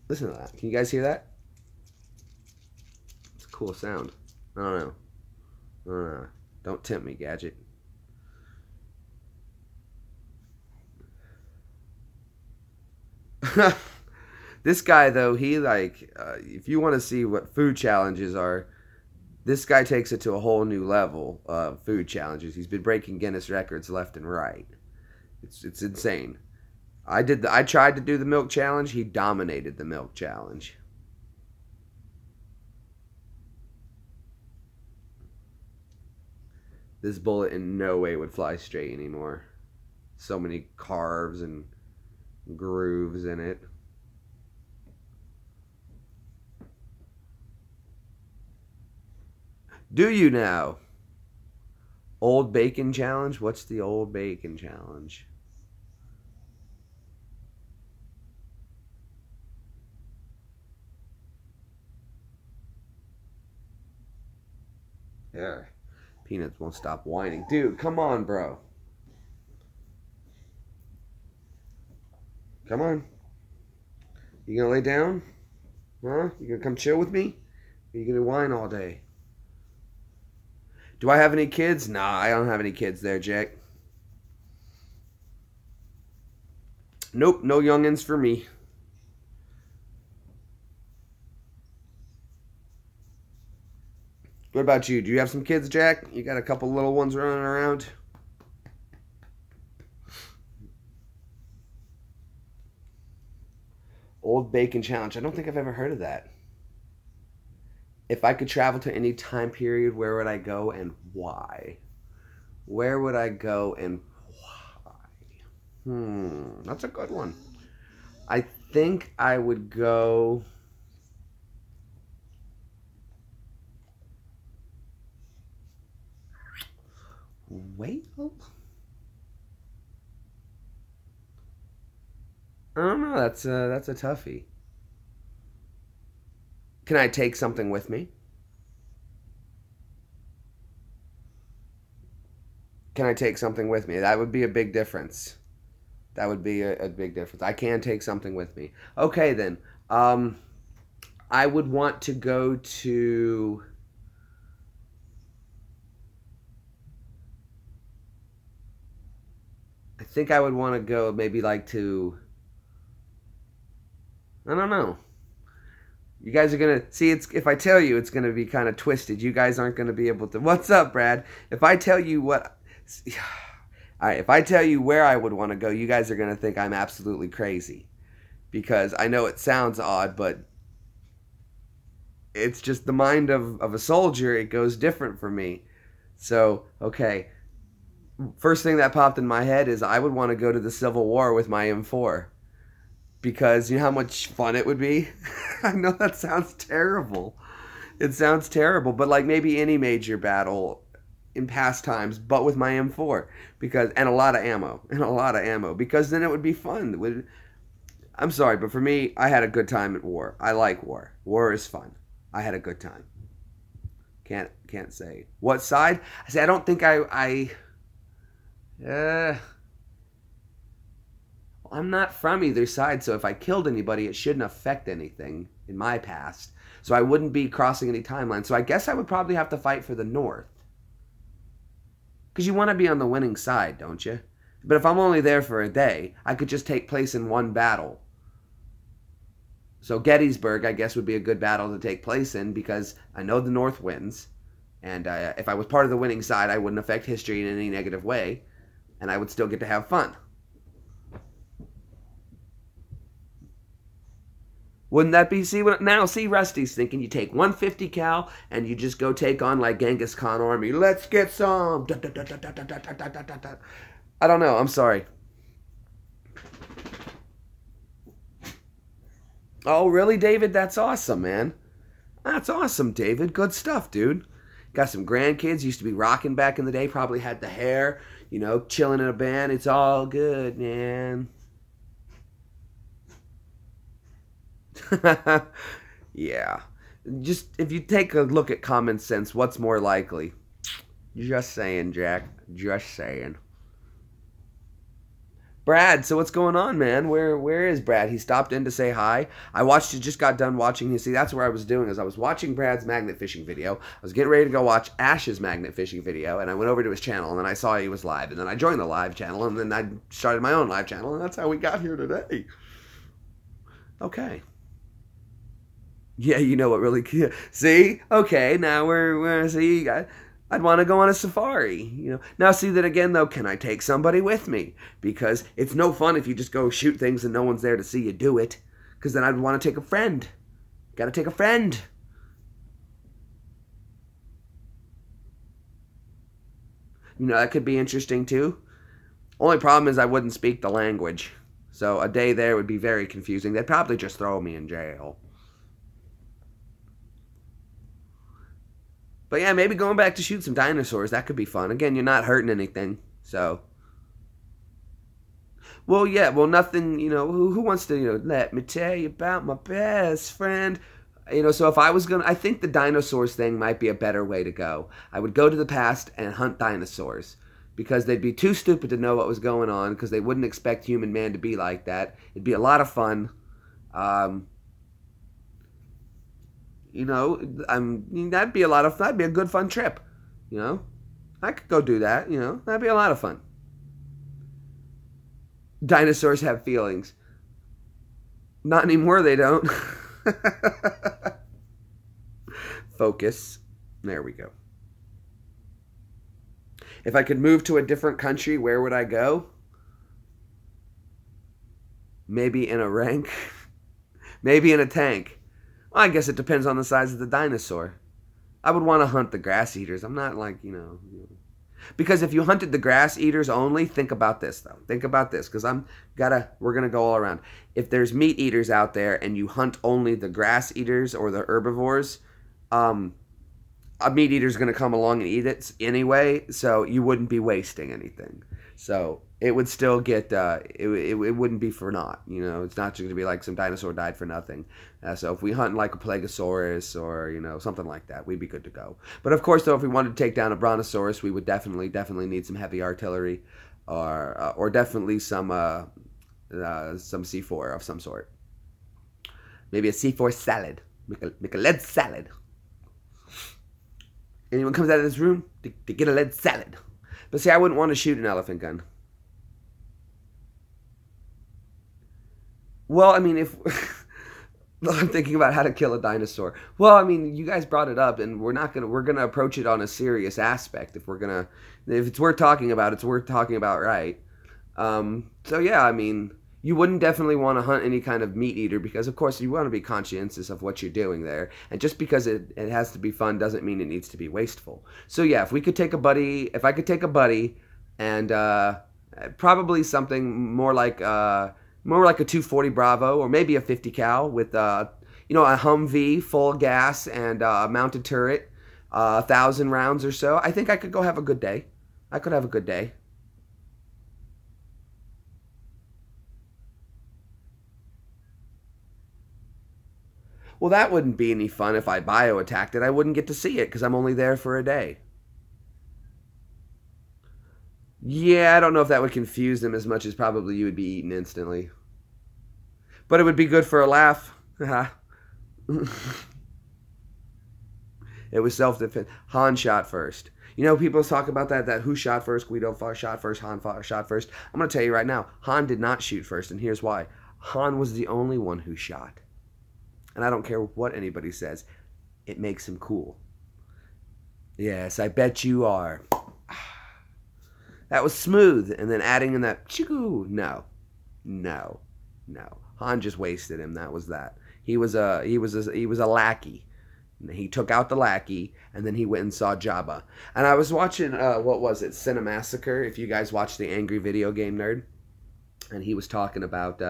Listen to that. Can you guys hear that? It's a cool sound. I don't know. I don't know. Don't tempt me, Gadget. This guy though, he like, if you want to see what food challenges are, this guy takes it to a whole new level of food challenges. He's been breaking Guinness records left and right. It's insane. I tried to do the milk challenge. He dominated the milk challenge. This bullet in no way would fly straight anymore. So many carves and grooves in it. Do you now? Old bacon challenge? What's the old bacon challenge? Yeah. Peanuts won't stop whining. Dude, come on, bro. Come on. You gonna lay down? Huh? You gonna come chill with me? Or you gonna whine all day? Do I have any kids? Nah, I don't have any kids there, Jack. Nope, no youngins for me. What about you? Do you have some kids, Jack? You got a couple little ones running around? Old Bacon Challenge. I don't think I've ever heard of that. If I could travel to any time period, where would I go and why? Where would I go and why? That's a good one. I think I would go. Whale? I don't know. That's a toughie. Can I take something with me? Can I take something with me? That would be a big difference. That would be a big difference. I can take something with me. Okay, then. I would want to go to. I think I would want to go maybe like to. I don't know. You guys are gonna see. It's if I tell you, it's gonna be kind of twisted. You guys aren't gonna be able to. What's up, Brad? If I tell you what. All right, if I tell you where I would want to go, you guys are gonna think I'm absolutely crazy, because I know it sounds odd, but it's just the mind of a soldier. It goes different for me. So, okay. First thing that popped in my head is I would want to go to the Civil War with my M4. Because you know how much fun it would be? I know that sounds terrible. It sounds terrible, but like maybe any major battle in past times, but with my M4. Because, and a lot of ammo. And a lot of ammo. Because then it would be fun. I'm sorry, but for me, I had a good time at war. I like war. War is fun. I had a good time. Can't say what side. I say I don't think I'm not from either side, so if I killed anybody, it shouldn't affect anything in my past. So I wouldn't be crossing any timelines. So I guess I would probably have to fight for the North. Because you want to be on the winning side, don't you? But if I'm only there for a day, I could just take place in one battle. So Gettysburg, I guess, would be a good battle to take place in because I know the North wins. And if I was part of the winning side, I wouldn't affect history in any negative way. And I would still get to have fun. Wouldn't that be, see, Rusty's thinking you take 150 cal and you just go take on like Genghis Khan army. Let's get some. I don't know. I'm sorry. Oh, really, David? That's awesome, man. That's awesome, David. Good stuff, dude. Got some grandkids. Used to be rocking back in the day. Probably had the hair, chilling in a band. It's all good, man. Yeah. Just if you take a look at common sense, what's more likely? Just saying, Jack. Just saying. Brad, so what's going on, man? Where is Brad? He stopped in to say hi. I just got done watching. You see, that's what I was doing, is I was watching Brad's magnet fishing video. I was getting ready to go watch Ash's magnet fishing video, and I went over to his channel, and then I saw he was live, and then I joined the live channel, and then I started my own live channel, and that's how we got here today. Okay. Yeah, you know what really... See? Okay, now we're see, I'd want to go on a safari, Now, see that again, though, can I take somebody with me? Because it's no fun if you just go shoot things and no one's there to see you do it. Because then I'd want to take a friend. Gotta take a friend. That could be interesting, too. Only problem is I wouldn't speak the language. So a day there would be very confusing. They'd probably just throw me in jail. But yeah, maybe going back to shoot some dinosaurs. That could be fun. Again, you're not hurting anything. So. Well, yeah. Well, nothing, who wants to, let me tell you about my best friend. So if I was going to, I think the dinosaurs thing might be a better way to go. I would go to the past and hunt dinosaurs. Because they'd be too stupid to know what was going on. Because they wouldn't expect human man to be like that. It'd be a lot of fun. That'd be a good fun trip. I could go do that, that'd be a lot of fun. Dinosaurs have feelings. Not anymore, they don't. Focus. There we go. If I could move to a different country, where would I go? Maybe in a rank. Maybe in a tank. Well, I guess it depends on the size of the dinosaur. I would want to hunt the grass eaters. I'm not like, Because if you hunted the grass eaters only, think about this, though. Think about this, because we're going to go all around. If there's meat eaters out there and you hunt only the grass eaters or the herbivores, a meat eater's going to come along and eat it anyway, so you wouldn't be wasting anything. So it would still get, it wouldn't be for naught. You know, it's not just going to be like some dinosaur died for nothing. So if we hunt like a Plegosaurus or, you know, something like that, we'd be good to go. But of course, though, if we wanted to take down a Brontosaurus, we would definitely need some heavy artillery or definitely some C4 of some sort. Maybe a C4 salad. Make a lead salad. Anyone comes out of this room to get a lead salad. But see, I wouldn't want to shoot an elephant gun. Well, I mean, if I'm thinking about how to kill a dinosaur. Well, I mean, you guys brought it up, and we're gonna approach it on a serious aspect. If it's worth talking about, it's worth talking about, right? So yeah, I mean, you wouldn't definitely want to hunt any kind of meat eater because, of course, you want to be conscientious of what you're doing there. And just because it has to be fun doesn't mean it needs to be wasteful. So yeah, if I could take a buddy, and probably something more like a 240 Bravo or maybe a 50 cal with a Humvee full gas and a mounted turret, 1,000 rounds or so. I think I could go have a good day. I could have a good day. Well, that wouldn't be any fun if I bio-attacked it. I wouldn't get to see it because I'm only there for a day. Yeah, I don't know if that would confuse them as much as probably you would be eaten instantly. But it would be good for a laugh. It was self-defense. Han shot first. You know, people talk about that who shot first, Guido shot first, Han shot first. I'm going to tell you right now, Han did not shoot first, and here's why. Han was the only one who shot. And I don't care what anybody says. It makes him cool. Yes, I bet you are. That was smooth. And then adding in that choo. No. No. No. Han just wasted him. That was that. He was a lackey. He took out the lackey, and then he went and saw Jabba. And I was watching, what was it, Cinemassacre, if you guys watch the Angry Video Game Nerd. And he was talking about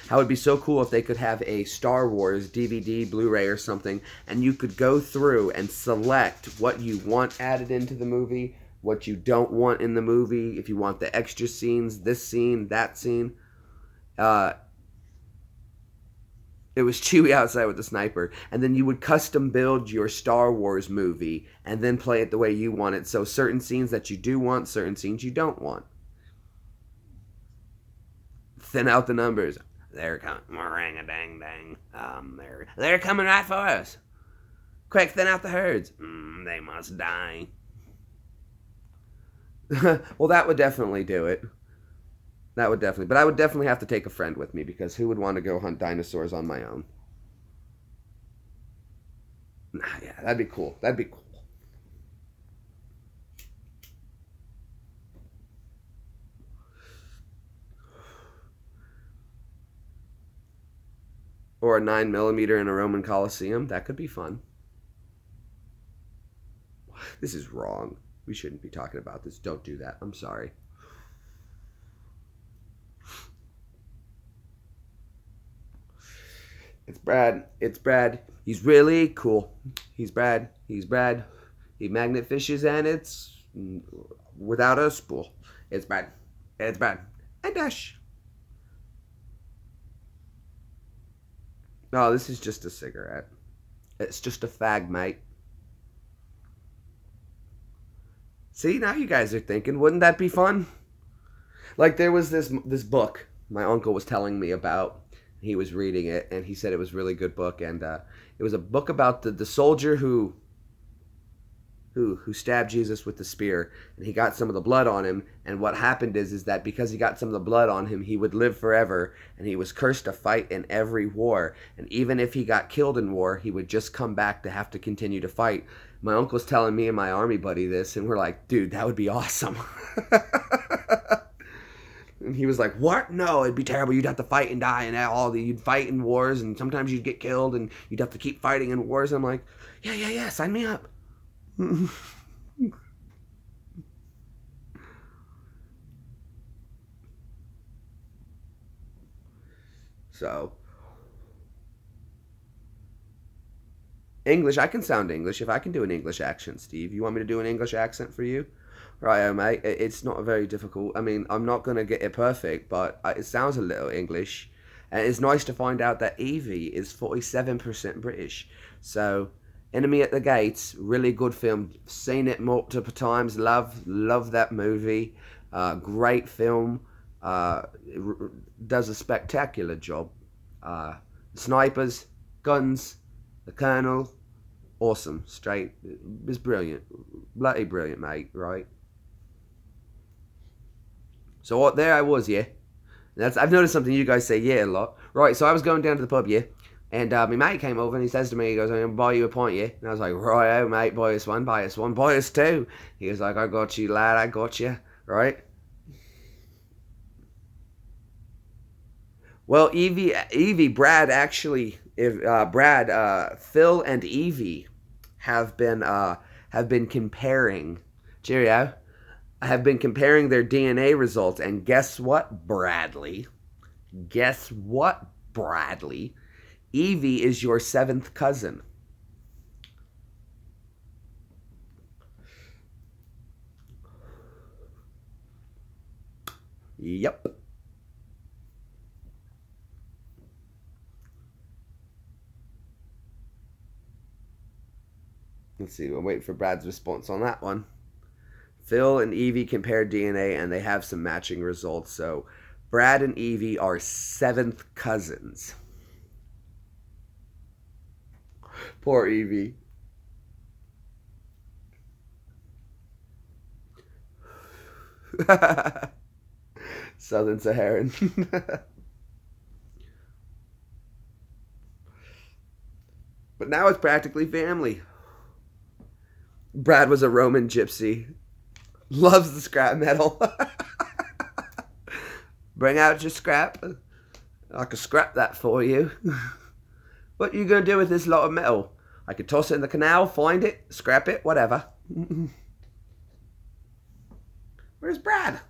how it'd be so cool if they could have a Star Wars DVD, Blu-ray or something, and you could go through and select what you want added into the movie, what you don't want in the movie, if you want the extra scenes, this scene, that scene. It was Chewie outside with the sniper, and then you would custom build your Star Wars movie and then play it the way you want it. So certain scenes that you do want, certain scenes you don't want. Thin out the numbers. They're coming. Rang-a-dang-dang. They're coming right for us. Quick, thin out the herds. They must die. Well, that would definitely do it. That would definitely. But I would definitely have to take a friend with me because who would want to go hunt dinosaurs on my own? Yeah, that'd be cool. That'd be cool. Or a 9mm in a Roman Colosseum. That could be fun. This is wrong. We shouldn't be talking about this. Don't do that. I'm sorry. It's Brad. It's Brad. He's really cool. He's Brad. He's Brad. He magnet fishes and it's without a spool. It's Brad. It's Brad. And Dash. No, this is just a cigarette. It's just a fag, mate. See, now you guys are thinking, wouldn't that be fun? Like there was this book my uncle was telling me about. He was reading it, and he said it was a really good book. And it was a book about the soldier who stabbed Jesus with the spear, and he got some of the blood on him. And what happened is that because he got some of the blood on him, he would live forever, and he was cursed to fight in every war. And even if he got killed in war, he would just come back to have to continue to fight. My uncle's telling me and my army buddy this, and we're like, dude, that would be awesome. And he was like, what? No, it'd be terrible. You'd have to fight and die and you'd fight in wars, and sometimes you'd get killed, and you'd have to keep fighting in wars. I'm like, yeah, sign me up. So, English. I can sound English if I can do an English accent, Steve. You want me to do an English accent for you? Right, mate. It's not very difficult. I mean, I'm not gonna get it perfect, but it sounds a little English, and it's nice to find out that Evie is 47% British. So, Enemy at the Gates, really good film. Seen it multiple times. Love that movie. Great film. Does a spectacular job. Snipers, guns, the Colonel, awesome. Straight, it's brilliant, bloody brilliant, mate. Right. So there I was, yeah. I've noticed something you guys say yeah a lot. Right, so I was going down to the pub, yeah, and my mate came over and he says to me, he goes, I'm going to buy you a pint, yeah? And I was like, right, oh, mate, buy us one, buy us one, buy us two. He was like, I got you, lad, I got you, right? Well, Brad actually, if Phil and Evie have been comparing, cheerio, have been comparing their DNA results, and guess what, Bradley? Guess what, Bradley? Evie is your seventh cousin. Yep. Let's see. I'm waiting for Brad's response on that one. Phil and Evie compared DNA and they have some matching results. So Brad and Evie are seventh cousins. Poor Evie. Southern Saharan. But now it's practically family. Brad was a Roman gypsy. Loves the scrap metal. Bring out your scrap. I could scrap that for you. What are you going to do with this lot of metal? I could toss it in the canal, find it, scrap it, whatever. Where's Brad?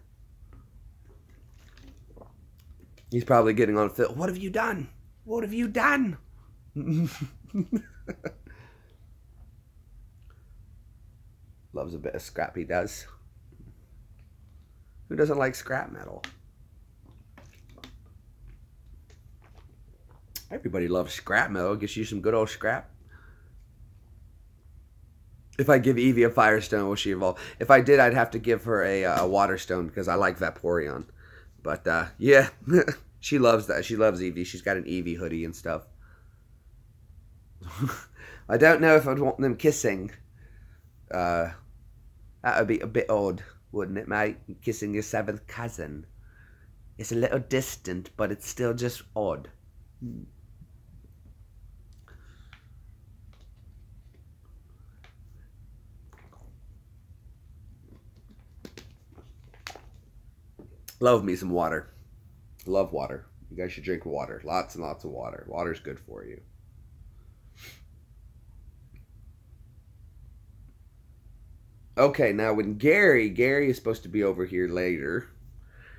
He's probably getting on Phil. What have you done? What have you done? Loves a bit of scrap, he does. Who doesn't like scrap metal? Everybody loves scrap metal. Gets you some good old scrap. If I give Evie a Firestone, will she evolve? If I did, I'd have to give her a Water Stone because I like Vaporeon. But yeah, she loves that. She loves Evie. She's got an Evie hoodie and stuff. I don't know if I'd want them kissing. That would be a bit odd, wouldn't it, mate? Kissing your seventh cousin. It's a little distant, but it's still just odd. Love me some water. Love water. You guys should drink water. Lots and lots of water. Water's good for you. Okay, now when Gary is supposed to be over here later.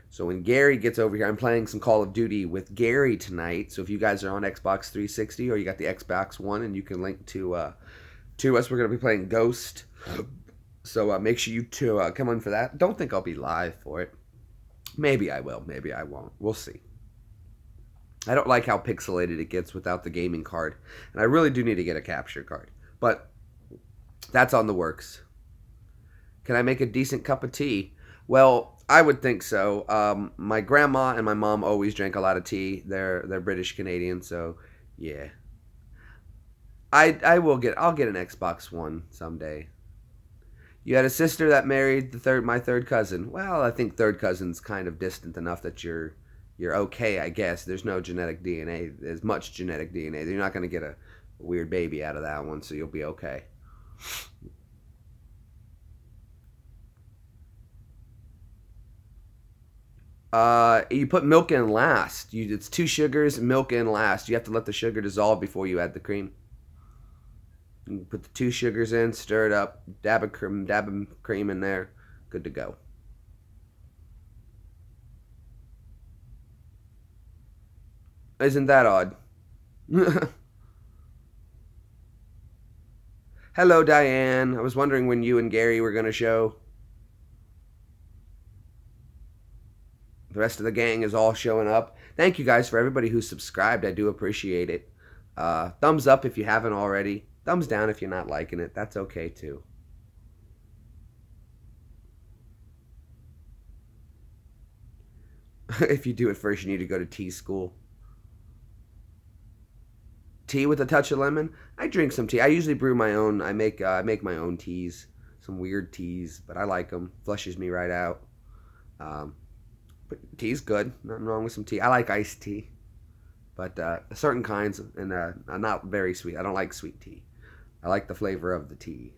So when Gary gets over here, I'm playing some Call of Duty with Gary tonight. So if you guys are on Xbox 360 or you got the Xbox One and you can link to us, we're going to be playing Ghost. So make sure you two come on for that. Don't think I'll be live for it. Maybe I will. Maybe I won't. We'll see. I don't like how pixelated it gets without the gaming card. And I really do need to get a capture card. But that's on the works. Can I make a decent cup of tea? Well, I would think so. My grandma and my mom always drank a lot of tea. They're British Canadian, so yeah. I'll get an Xbox One someday. You had a sister that married my third cousin. Well, I think third cousin's kind of distant enough that you're okay, I guess. There's no genetic DNA. There's much genetic DNA. You're not going to get a weird baby out of that one, so you'll be okay. You put milk in last. It's 2 sugars, milk in last. You have to let the sugar dissolve before you add the cream. You put the 2 sugars in, stir it up, dab a cream in there. Good to go. Isn't that odd? Hello, Diane. I was wondering when you and Gary were going to show. The rest of the gang is all showing up. Thank you guys for everybody who subscribed. I do appreciate it. Thumbs up if you haven't already. Thumbs down if you're not liking it. That's okay too. If you do it first, you need to go to tea school. Tea with a touch of lemon. I drink some tea. I usually brew my own. I make my own teas. Some weird teas, but I like them. Flushes me right out. But tea's good. Nothing wrong with some tea. I like iced tea, but certain kinds, and not very sweet. I don't like sweet tea. I like the flavor of the tea.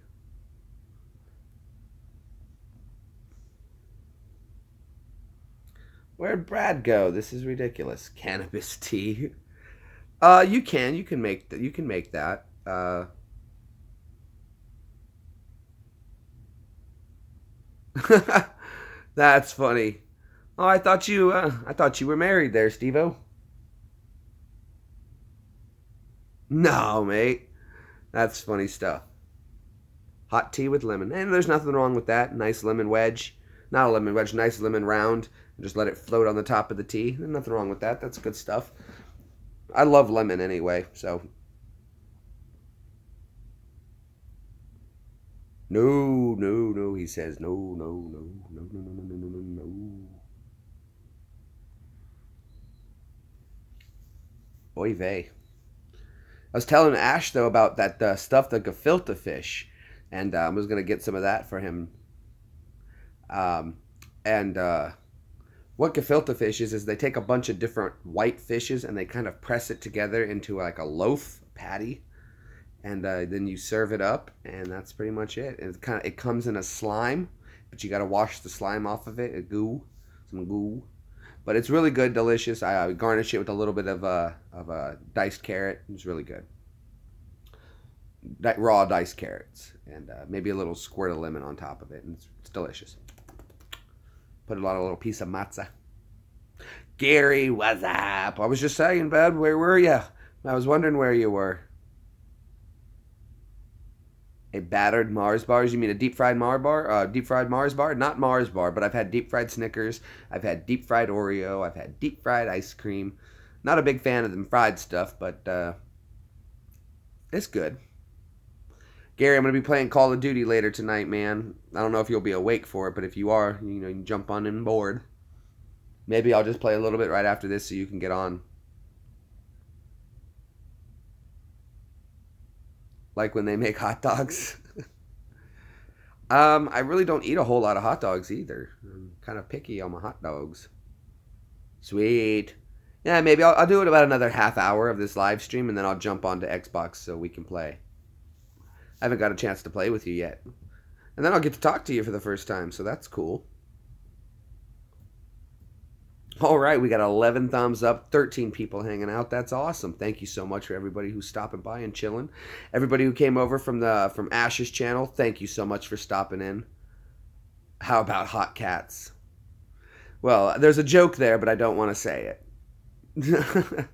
Where'd Brad go? This is ridiculous. Cannabis tea. You can make that. You can make that. That's funny. Oh, I thought you were married there, Steve-O. No, mate. That's funny stuff. Hot tea with lemon. And there's nothing wrong with that. Nice lemon wedge. Not a lemon wedge, nice lemon round. And just let it float on the top of the tea. There's nothing wrong with that. That's good stuff. I love lemon anyway, so. No, no, no, he says. No, no, no, no, no, no, no, no, no, no. Oy vey. I was telling Ash, though, about that stuff, the gefilte fish. And I was going to get some of that for him. And what gefilte fish is they take a bunch of different white fishes and they kind of press it together into like a loaf patty, and then you serve it up, and that's pretty much it. And it comes in a slime, but you got to wash the slime off of it, some goo. But it's really good, delicious. I garnish it with a little bit of a diced carrot. It's really good. Raw diced carrots, and maybe a little squirt of lemon on top of it, and it's delicious. Put a little piece of matzah. Gary, what's up? I was just saying, bud, where were you? I was wondering where you were. A battered Mars bars? You mean a deep fried Mars bar? Deep fried Mars bar? Not Mars bar, but I've had deep fried Snickers. I've had deep fried Oreo. I've had deep fried ice cream. Not a big fan of them fried stuff, but it's good. Gary, I'm going to be playing Call of Duty later tonight, man. I don't know if you'll be awake for it, but if you are, you can jump on and board. Maybe I'll just play a little bit right after this so you can get on. Like when they make hot dogs. I really don't eat a whole lot of hot dogs either. I'm kind of picky on my hot dogs. Sweet. Yeah, maybe I'll do it about another half hour of this live stream, and then I'll jump onto Xbox so we can play. I haven't got a chance to play with you yet. And then I'll get to talk to you for the first time, so that's cool. All right, we got 11 thumbs up, 13 people hanging out. That's awesome. Thank you so much for everybody who's stopping by and chilling. Everybody who came over from Ash's channel, thank you so much for stopping in. How about hot cats? Well, there's a joke there, but I don't want to say it.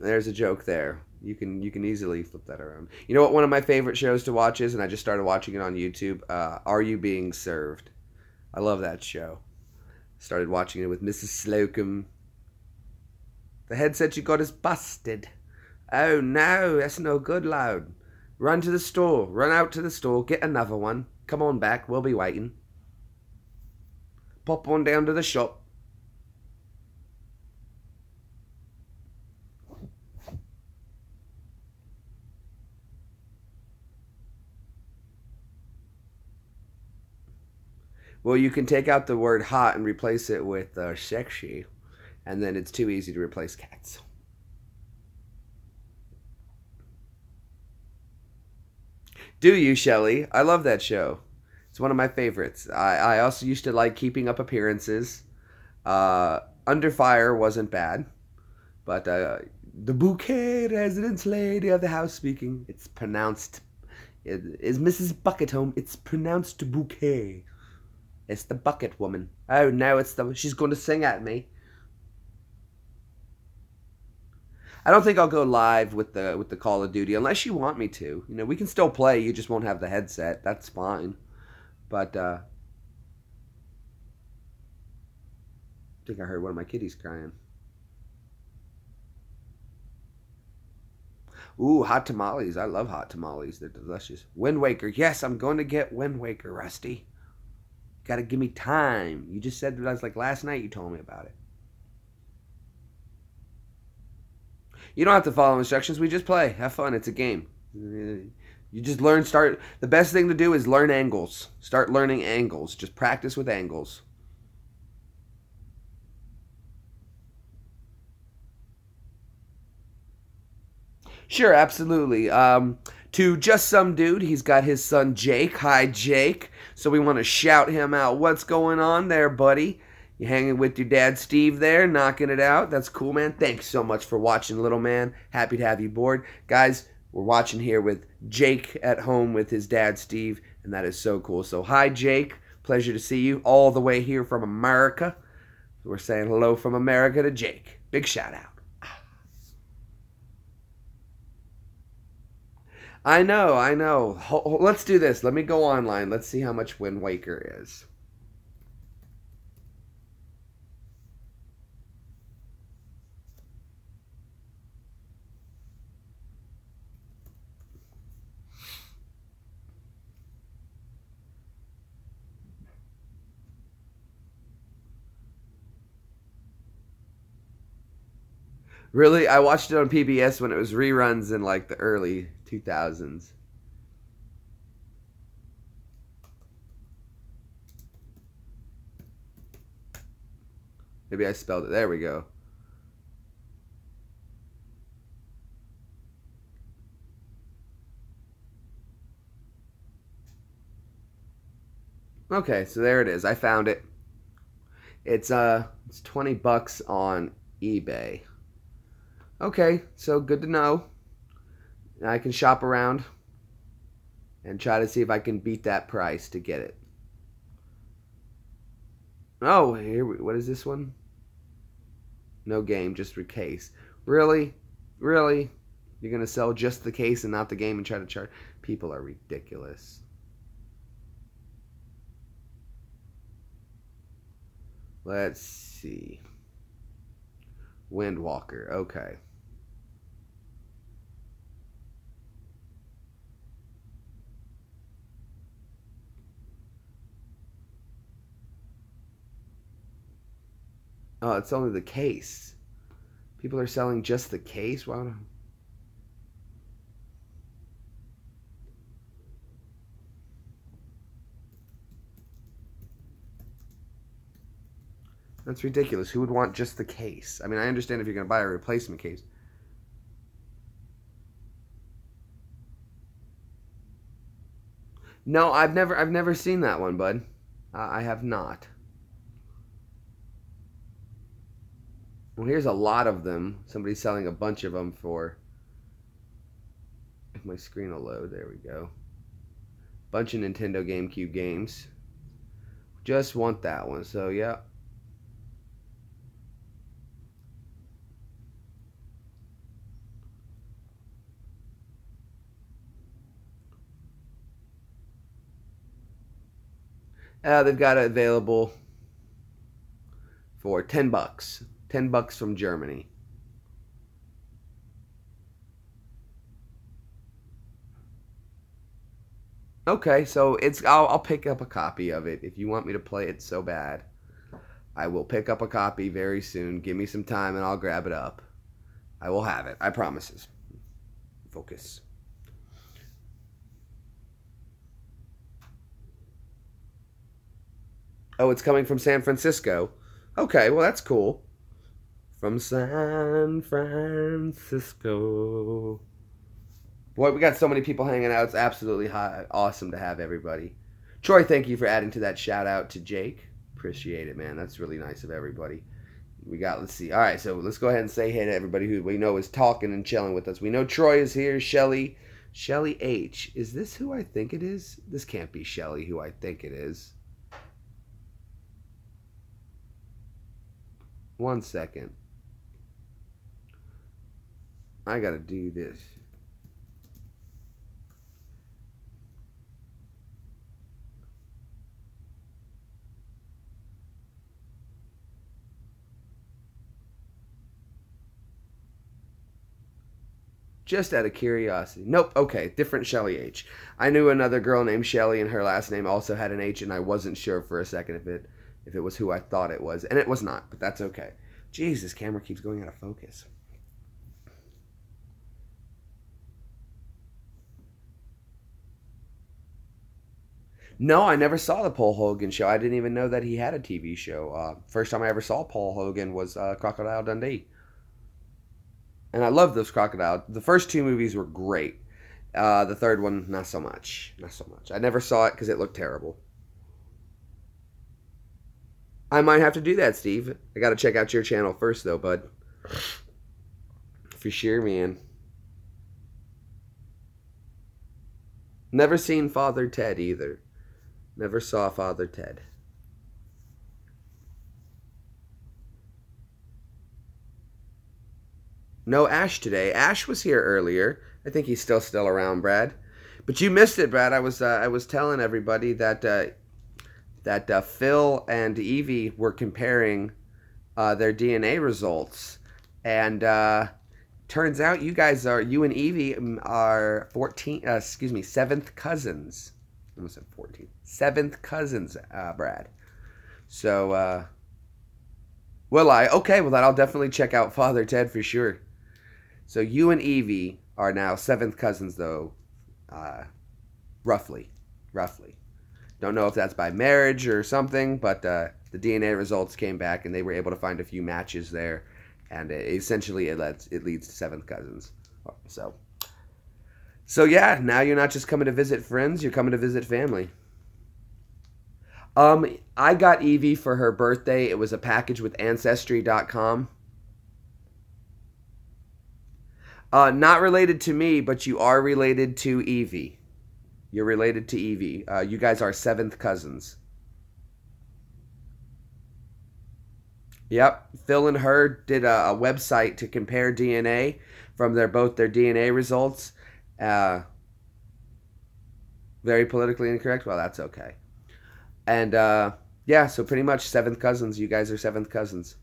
There's a joke there. You can easily flip that around. You know what one of my favorite shows to watch is, and I just started watching it on YouTube, Are You Being Served? I love that show. Started watching it with Mrs. Slocum. The headset you got is busted. Oh no, that's no good, loud. Run to the store. Run out to the store. Get another one. Come on back. We'll be waiting. Pop on down to the shop. Well, you can take out the word hot and replace it with sexy, and then it's too easy to replace cats. Do you, Shelley? I love that show. It's one of my favorites. I also used to like Keeping Up Appearances. Under Fire wasn't bad, but the bouquet residence lady of the house speaking. It's pronounced. Is Mrs. Bucket home? It's pronounced bouquet. It's the bucket woman. Oh no, she's going to sing at me. I don't think I'll go live with the Call of Duty unless you want me to. You know, we can still play. You just won't have the headset. That's fine. But I think I heard one of my kitties crying. Ooh, hot tamales. I love hot tamales. They're delicious. Wind Waker. Yes, I'm going to get Wind Waker, Rusty. Got to give me time. You just said that I was like last night you told me about it. You don't have to follow instructions. We just play. Have fun. It's a game. You just learn. The best thing to do is learn angles. Start learning angles. Just practice with angles. Sure, absolutely. To just some dude, he's got his son Jake. Hi, Jake. So we want to shout him out. What's going on there, buddy? You hanging with your dad Steve there, knocking it out? That's cool, man. Thanks so much for watching, little man. Happy to have you aboard. Guys, we're watching here with Jake at home with his dad Steve, and that is so cool. So hi, Jake. Pleasure to see you all the way here from America. We're saying hello from America to Jake. Big shout out. I know, I know. Let's do this. Let me go online. Let's see how much Wind Waker is. Really? I watched it on PBS when it was reruns in like the early 2000s. Maybe I spelled it. There we go. Okay, so there it is. I found it. It's $20 on eBay. Okay, so good to know. I can shop around and try to see if I can beat that price to get it. Oh, what is this one? No game, just a case. Really? Really? You're going to sell just the case and not the game and try to charge? People are ridiculous. Let's see. Windwalker. Okay. Oh, it's only the case. People are selling just the case? Wow. That's ridiculous. Who would want just the case? I mean, I understand if you're going to buy a replacement case. No, I've never seen that one, bud. I have not. Well, here's a lot of them. Somebody's selling a bunch of them for. If my screen will load, there we go. Bunch of Nintendo GameCube games. Just want that one. So yeah. They've got it available for $10. $10 from Germany. Okay, so I'll pick up a copy of it if you want me to play it so bad. I will pick up a copy very soon. Give me some time and I'll grab it up. I will have it. I promises. Focus. Oh, it's coming from San Francisco. Okay, well that's cool. From San Francisco. Boy, we got so many people hanging out. It's absolutely awesome to have everybody. Troy, thank you for adding to that shout out to Jake. Appreciate it, man. That's really nice of everybody. Let's see. All right, so let's go ahead and say hey to everybody who we know is talking and chilling with us. We know Troy is here. Shelly H. Is this who I think it is? This can't be Shelly who I think it is. One second. I gotta do this. Just out of curiosity. Nope. Okay, different Shelly H. I knew another girl named Shelly, and her last name also had an H, and I wasn't sure for a second if it was who I thought it was, and it was not. But that's okay. Jeez, this camera keeps going out of focus. No, I never saw the Paul Hogan show. I didn't even know that he had a TV show. First time I ever saw Paul Hogan was Crocodile Dundee. And I love those Crocodile. The first two movies were great. The third one, not so much. Not so much. I never saw it because it looked terrible. I might have to do that, Steve. I got to check out your channel first, though, bud. For sure, man. Never seen Father Ted either. Never saw Father Ted. No Ash today. Ash was here earlier. I think he's still around, Brad. But you missed it, Brad. I was telling everybody that Phil and Evie were comparing their DNA results, and turns out you and Evie are 7th cousins. I almost said 14. 7th cousins, Brad. So, will I? Okay, well then I'll definitely check out Father Ted for sure. So you and Evie are now 7th cousins, though, roughly. Don't know if that's by marriage or something, but the DNA results came back, and they were able to find a few matches there, and essentially it leads to 7th cousins. So yeah, now you're not just coming to visit friends; you're coming to visit family. I got Evie for her birthday. It was a package with Ancestry.com. Not related to me, but you are related to Evie. You're related to Evie. You guys are 7th cousins. Yep. Phil and her did a website to compare DNA from both their DNA results. Very politically incorrect. Well, that's okay. And yeah, so pretty much 7th cousins. You guys are 7th cousins.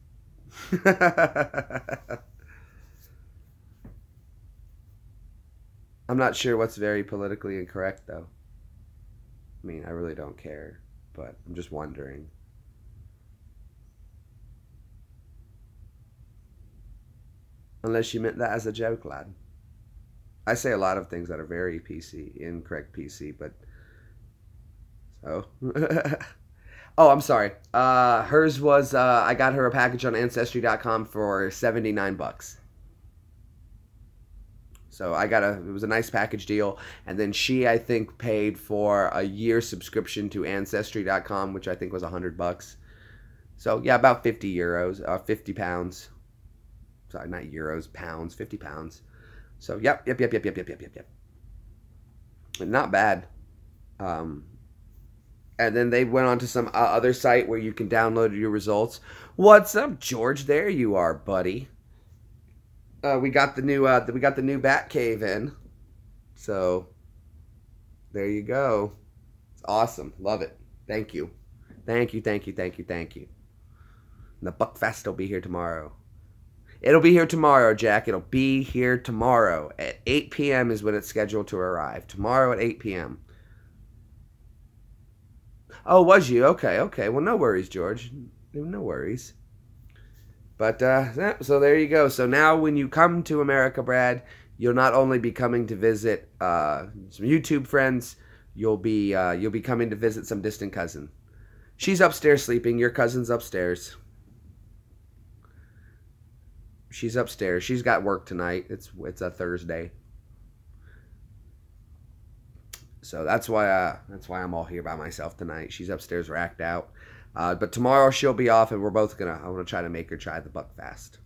I'm not sure what's very politically incorrect, though. I mean, I really don't care, but I'm just wondering. Unless you meant that as a joke, lad. I say a lot of things that are very incorrect PC, but... So... Oh, I'm sorry. Hers was, I got her a package on Ancestry.com for $79. So it was a nice package deal. And then she, I think, paid for a year subscription to Ancestry.com, which I think was $100. So yeah, about 50 euros, 50 pounds. Sorry, not euros, pounds, 50 pounds. So yep. Not bad. And then they went on to some other site where you can download your results. What's up, George? There you are, buddy. We got the new Bat Cave in, so there you go. It's awesome, love it. Thank you. And the Buckfest will be here tomorrow. It'll be here tomorrow, Jack. It'll be here tomorrow at 8 p.m. is when it's scheduled to arrive. Tomorrow at 8 p.m. Oh, was you? Okay. Well, no worries, George. No worries. But, so there you go. So now when you come to America, Brad, you'll not only be coming to visit some YouTube friends, you'll be coming to visit some distant cousin. She's upstairs sleeping. Your cousin's upstairs. She's upstairs. She's got work tonight. It's a Thursday. So that's why I'm all here by myself tonight. She's upstairs racked out. But tomorrow she'll be off, and I want to try to make her try the Buckfast.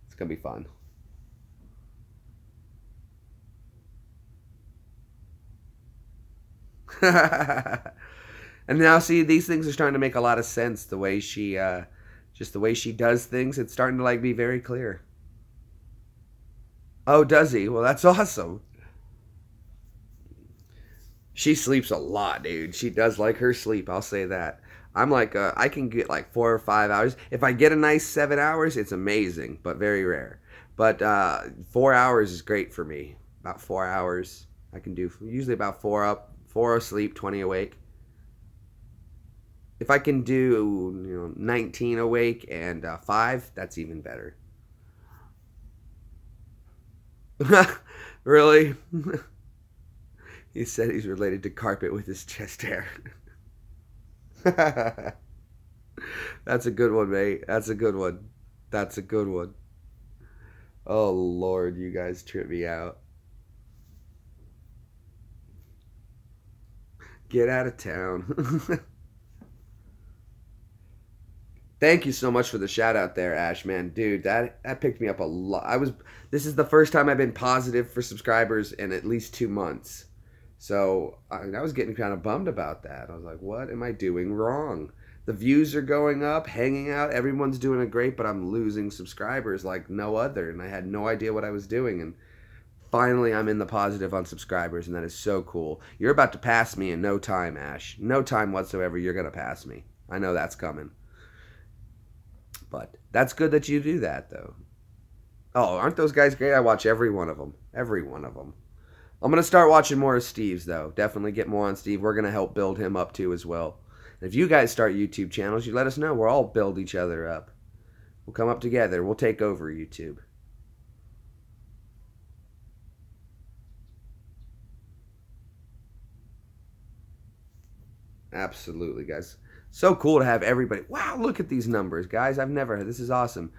It's gonna be fun. And now, see, these things are starting to make a lot of sense. The way she does things, it's starting to be very clear. Oh, does he? Well, that's awesome. She sleeps a lot, dude. She does like her sleep. I'll say that. I'm like, I can get like 4 or 5 hours. If I get a nice 7 hours, it's amazing, but very rare. But 4 hours is great for me. About 4 hours, I can do usually about four up, four asleep, 20 awake. If I can do 19 awake and five, that's even better. Really? He said he's related to carpet with his chest hair. That's a good one, mate. That's a good one. That's a good one. Oh Lord, you guys trip me out. Get out of town. Thank you so much for the shout out there, Ash, man. Dude, that picked me up a lot. This is the first time I've been positive for subscribers in at least 2 months. So I was getting kind of bummed about that. I was like, what am I doing wrong? The views are going up, hanging out, everyone's doing it great, but I'm losing subscribers like no other. And I had no idea what I was doing. And finally, I'm in the positive on subscribers, and that is so cool. You're about to pass me in no time, Ash. No time whatsoever. You're going to pass me. I know that's coming. But that's good that you do that, though. Oh, aren't those guys great? I watch every one of them. Every one of them. I'm going to start watching more of Steve's, though. Definitely get more on Steve. We're going to help build him up, too, as well. And if you guys start YouTube channels, you let us know. We'll all build each other up. We'll come up together. We'll take over YouTube. Absolutely, guys. So cool to have everybody. Wow, look at these numbers, guys. I've never heard. This is awesome.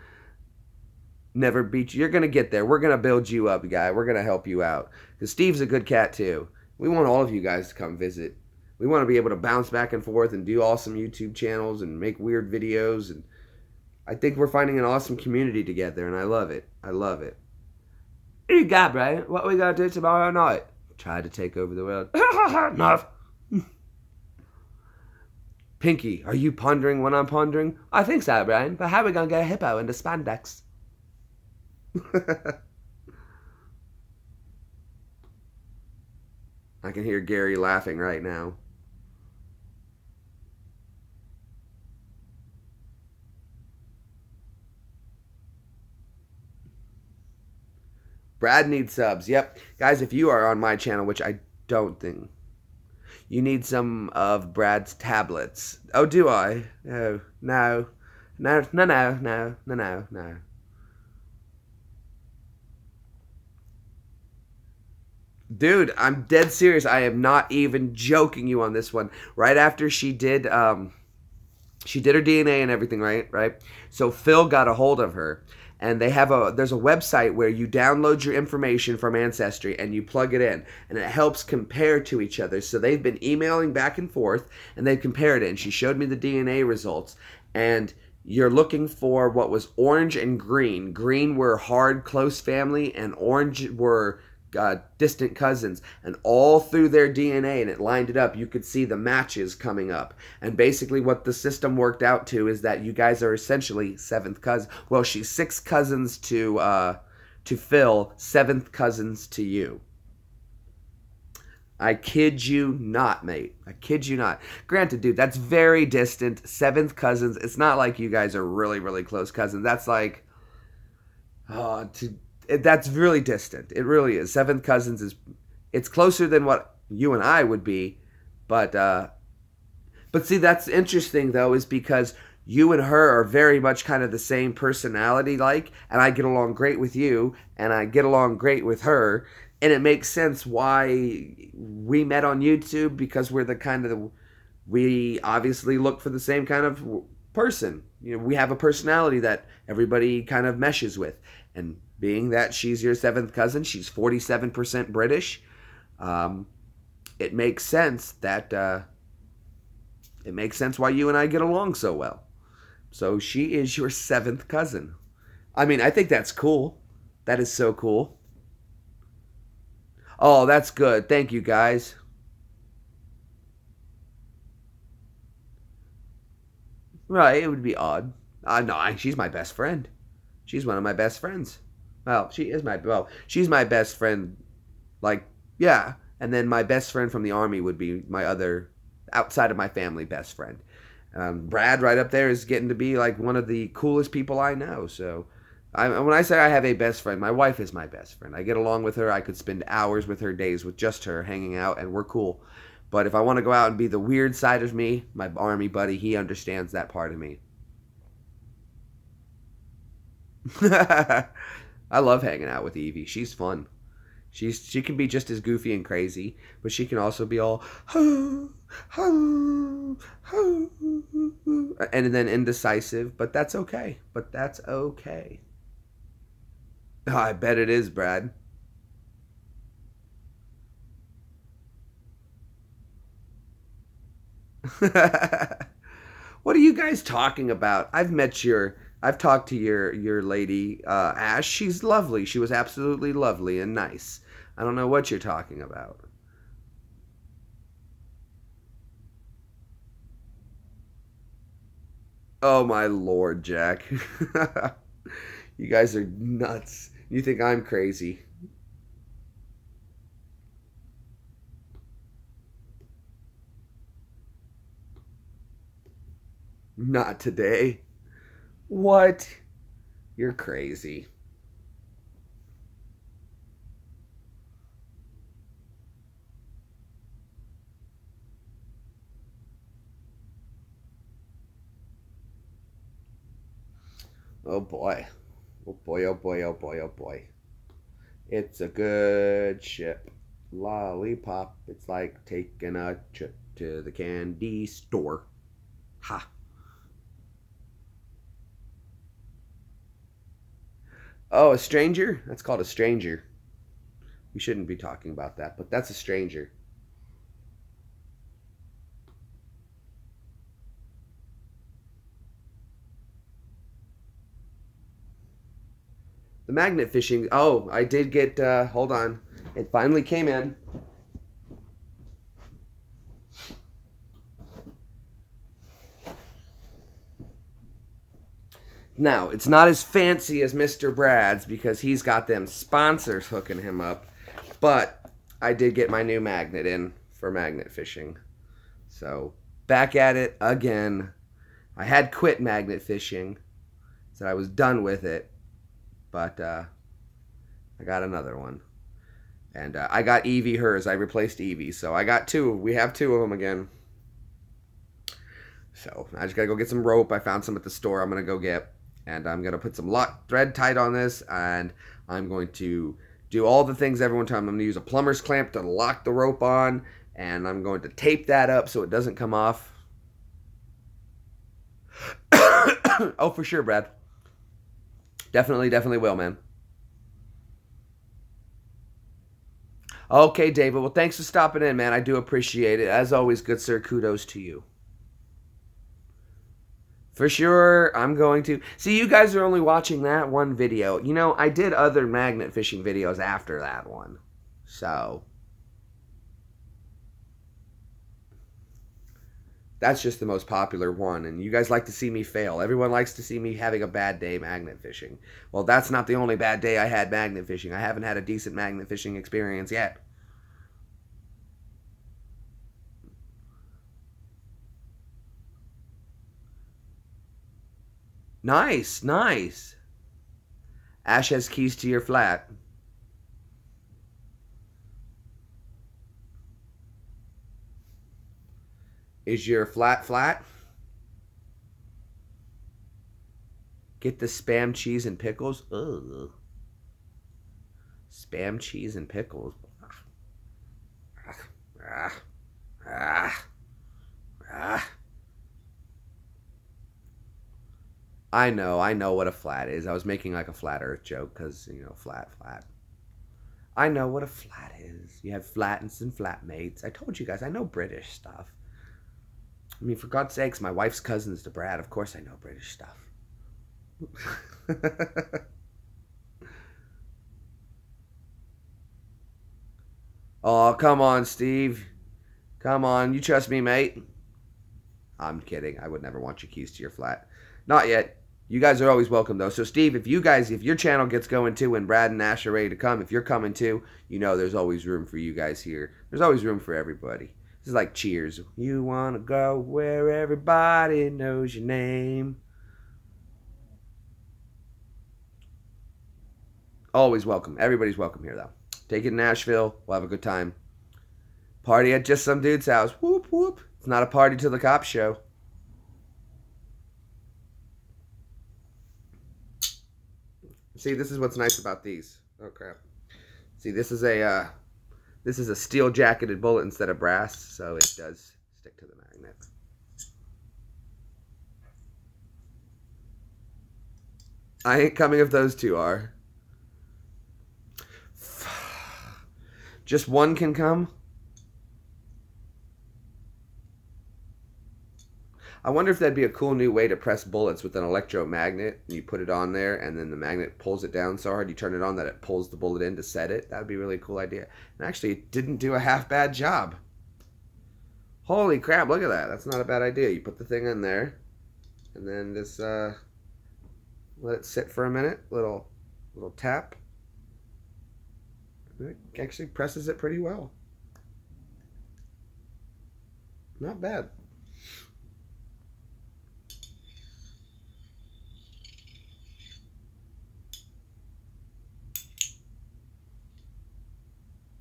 Never beat you. You're going to get there. We're going to build you up, guy. We're going to help you out. Because Steve's a good cat, too. We want all of you guys to come visit. We want to be able to bounce back and forth and do awesome YouTube channels and make weird videos. And I think we're finding an awesome community together, and I love it. I love it. Here you go, Brian. What we going to do tomorrow night? Try to take over the world. No. Pinky, are you pondering when I'm pondering? I think so, Brian. But how are we going to get a hippo into spandex? I can hear Gary laughing right now. Brad needs subs. Yep. Guys, if you are on my channel, which I don't think, you need some of Brad's tablets. Oh, do I? Oh, no. No, no, no, no, no, no, no. Dude, I'm dead serious. I am not even joking you on this one. Right after she did her DNA and everything, right? So Phil got a hold of her, and there's a website where you download your information from Ancestry and you plug it in, and it helps compare to each other. So they've been emailing back and forth, and they've compared it, and she showed me the DNA results, and you're looking for what was orange and green. Green were hard, close family, and orange were distant cousins, and all through their DNA, and it lined it up, you could see the matches coming up. And basically what the system worked out to is that you guys are essentially seventh cousins. Well, she's sixth cousins to Phil, seventh cousins to you. I kid you not, mate. I kid you not. Granted, dude, that's very distant. Seventh cousins. It's not like you guys are really, really close cousins. That's like, that's really distant. It really is. Seventh cousins it's closer than what you and I would be, but see, that's interesting though, is because you and her are very much kind of the same personality, like, and I get along great with you, and I get along great with her, and it makes sense why we met on YouTube, because we're the kind of we obviously look for the same kind of person. We have a personality that everybody kind of meshes with, and being that she's your seventh cousin, she's 47% British. It makes sense why you and I get along so well. So she is your seventh cousin. I mean, I think that's cool. That is so cool. Oh, that's good. Thank you, guys. Right, it would be odd. No, she's my best friend. She's one of my best friends. Well, she's my best friend. Like, yeah. And then my best friend from the army would be my other, outside of my family, best friend. Brad, right up there, is getting to be like one of the coolest people I know. So, when I say I have a best friend, my wife is my best friend. I get along with her. I could spend hours with her, days with just her, hanging out, and we're cool. But if I want to go out and be the weird side of me, my army buddy, he understands that part of me. I love hanging out with Evie. She's fun. She can be just as goofy and crazy, but she can also be all and then indecisive. But that's okay. But that's okay. Oh, I bet it is, Brad. What are you guys talking about? I've talked to your lady, Ash. She's lovely. She was absolutely lovely and nice. I don't know what you're talking about. Oh my lord, Jack. You guys are nuts. You think I'm crazy. Not today. What? You're crazy. Oh boy. Oh boy, oh boy, oh boy, oh boy. It's a good ship. Lollipop. It's like taking a trip to the candy store. Ha. Oh, a stranger? That's called a stranger. We shouldn't be talking about that, but that's a stranger. The magnet fishing. Oh, I did get. Hold on. It finally came in. Now, it's not as fancy as Mr. Brad's because he's got them sponsors hooking him up, but I did get my new magnet in for magnet fishing. So, back at it again. I had quit magnet fishing, so I was done with it, but I got another one. And I got Evie hers. I replaced Evie, so I got two. We have two of them again. So I just gotta go get some rope. I found some at the store. I'm gonna go get, and I'm gonna put some lock thread tight on this, and I'm going to do all the things everyone tells me. I'm gonna use a plumber's clamp to lock the rope on, and I'm going to tape that up so it doesn't come off. Oh, for sure, Brad. Definitely, definitely will, man. Okay, David. Well, thanks for stopping in, man. I do appreciate it. As always, good sir, kudos to you. For sure, I'm going to. See, you guys are only watching that one video. You know, I did other magnet fishing videos after that one. So, that's just the most popular one. And you guys like to see me fail. Everyone likes to see me having a bad day magnet fishing. Well, that's not the only bad day I had magnet fishing. I haven't had a decent magnet fishing experience yet. Nice, nice. Ash has keys to your flat. Is your flat flat? Get the spam cheese and pickles. Ugh. Spam cheese and pickles. Ah, ah, ah. I know what a flat is. I was making like a flat earth joke because, you know, flat, flat. I know what a flat is. You have flatins and flatmates. I told you guys, I know British stuff. I mean, for God's sakes, my wife's cousin's to Brad. Of course I know British stuff. Oh, come on, Steve. Come on. You trust me, mate? I'm kidding. I would never want your keys to your flat. Not yet. You guys are always welcome, though. So, Steve, if your channel gets going too, and Brad and Ash are ready to come, if you're coming too, you know there's always room for you guys here. There's always room for everybody. This is like Cheers. You want to go where everybody knows your name. Always welcome. Everybody's welcome here, though. Take it to Nashville. We'll have a good time. Party at just some dude's house. Whoop, whoop. It's not a party till the cops show. See, this is what's nice about these. Oh, crap. See, this is a steel jacketed bullet instead of brass, so it does stick to the magnet. I ain't coming if those two are. Just one can come? I wonder if that'd be a cool new way to press bullets with an electromagnet. You put it on there, and then the magnet pulls it down so hard you turn it on that it pulls the bullet in to set it. That would be a really cool idea. And actually, it didn't do a half bad job. Holy crap, look at that. That's not a bad idea. You put the thing in there, and then just let it sit for a minute. Little tap. It actually presses it pretty well. Not bad.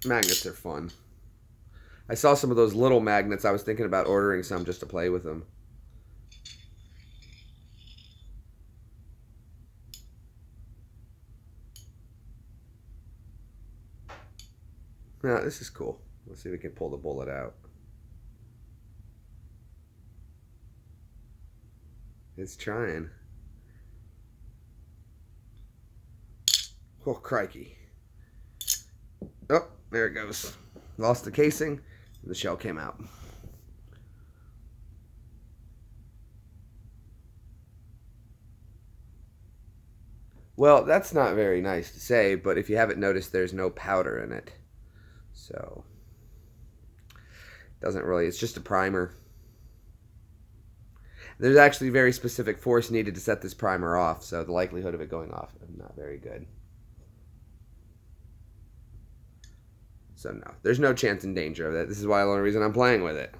Magnets are fun. I saw some of those little magnets. I was thinking about ordering some just to play with them. Now, this is cool. Let's see if we can pull the bullet out. It's trying. Oh, crikey. Oh, there it goes. Lost the casing, and the shell came out. Well, that's not very nice to say, but if you haven't noticed, there's no powder in it. So, doesn't really, it's just a primer. There's actually very specific force needed to set this primer off, so the likelihood of it going off is not very good. So no, there's no chance in danger of that. This is why the only reason I'm playing with it.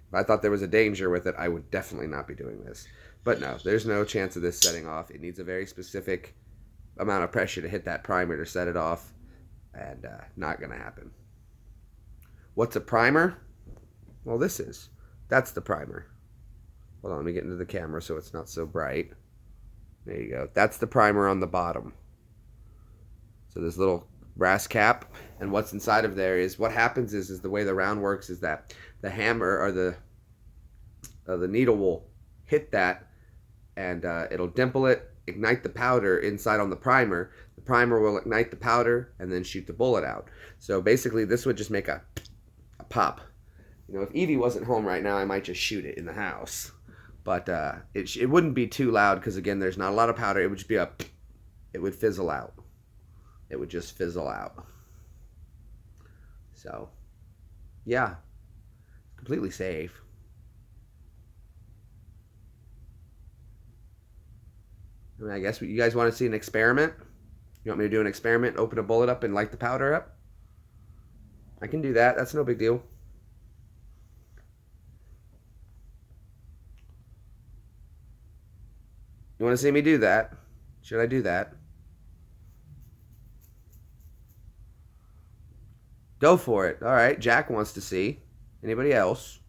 If I thought there was a danger with it, I would definitely not be doing this. But no, there's no chance of this setting off. It needs a very specific amount of pressure to hit that primer to set it off, and not going to happen. What's a primer? Well, that's the primer. Hold on, let me get into the camera so it's not so bright. There you go. That's the primer on the bottom. So this little brass cap, and what's inside of there is, what happens is the way the round works is that the hammer or the needle will hit that, and it'll dimple it, ignite the powder inside on the primer. The primer will ignite the powder and then shoot the bullet out. So basically this would just make a pop. You know, if Evie wasn't home right now, I might just shoot it in the house, but it wouldn't be too loud because, again, there's not a lot of powder. It would just be it would fizzle out. It would just fizzle out. So, yeah, completely safe. I mean, I guess you guys want to see an experiment? You want me to do an experiment, open a bullet up and light the powder up? I can do that. That's no big deal. You want to see me do that? Should I do that? Go for it. All right, Jack wants to see. Anybody else?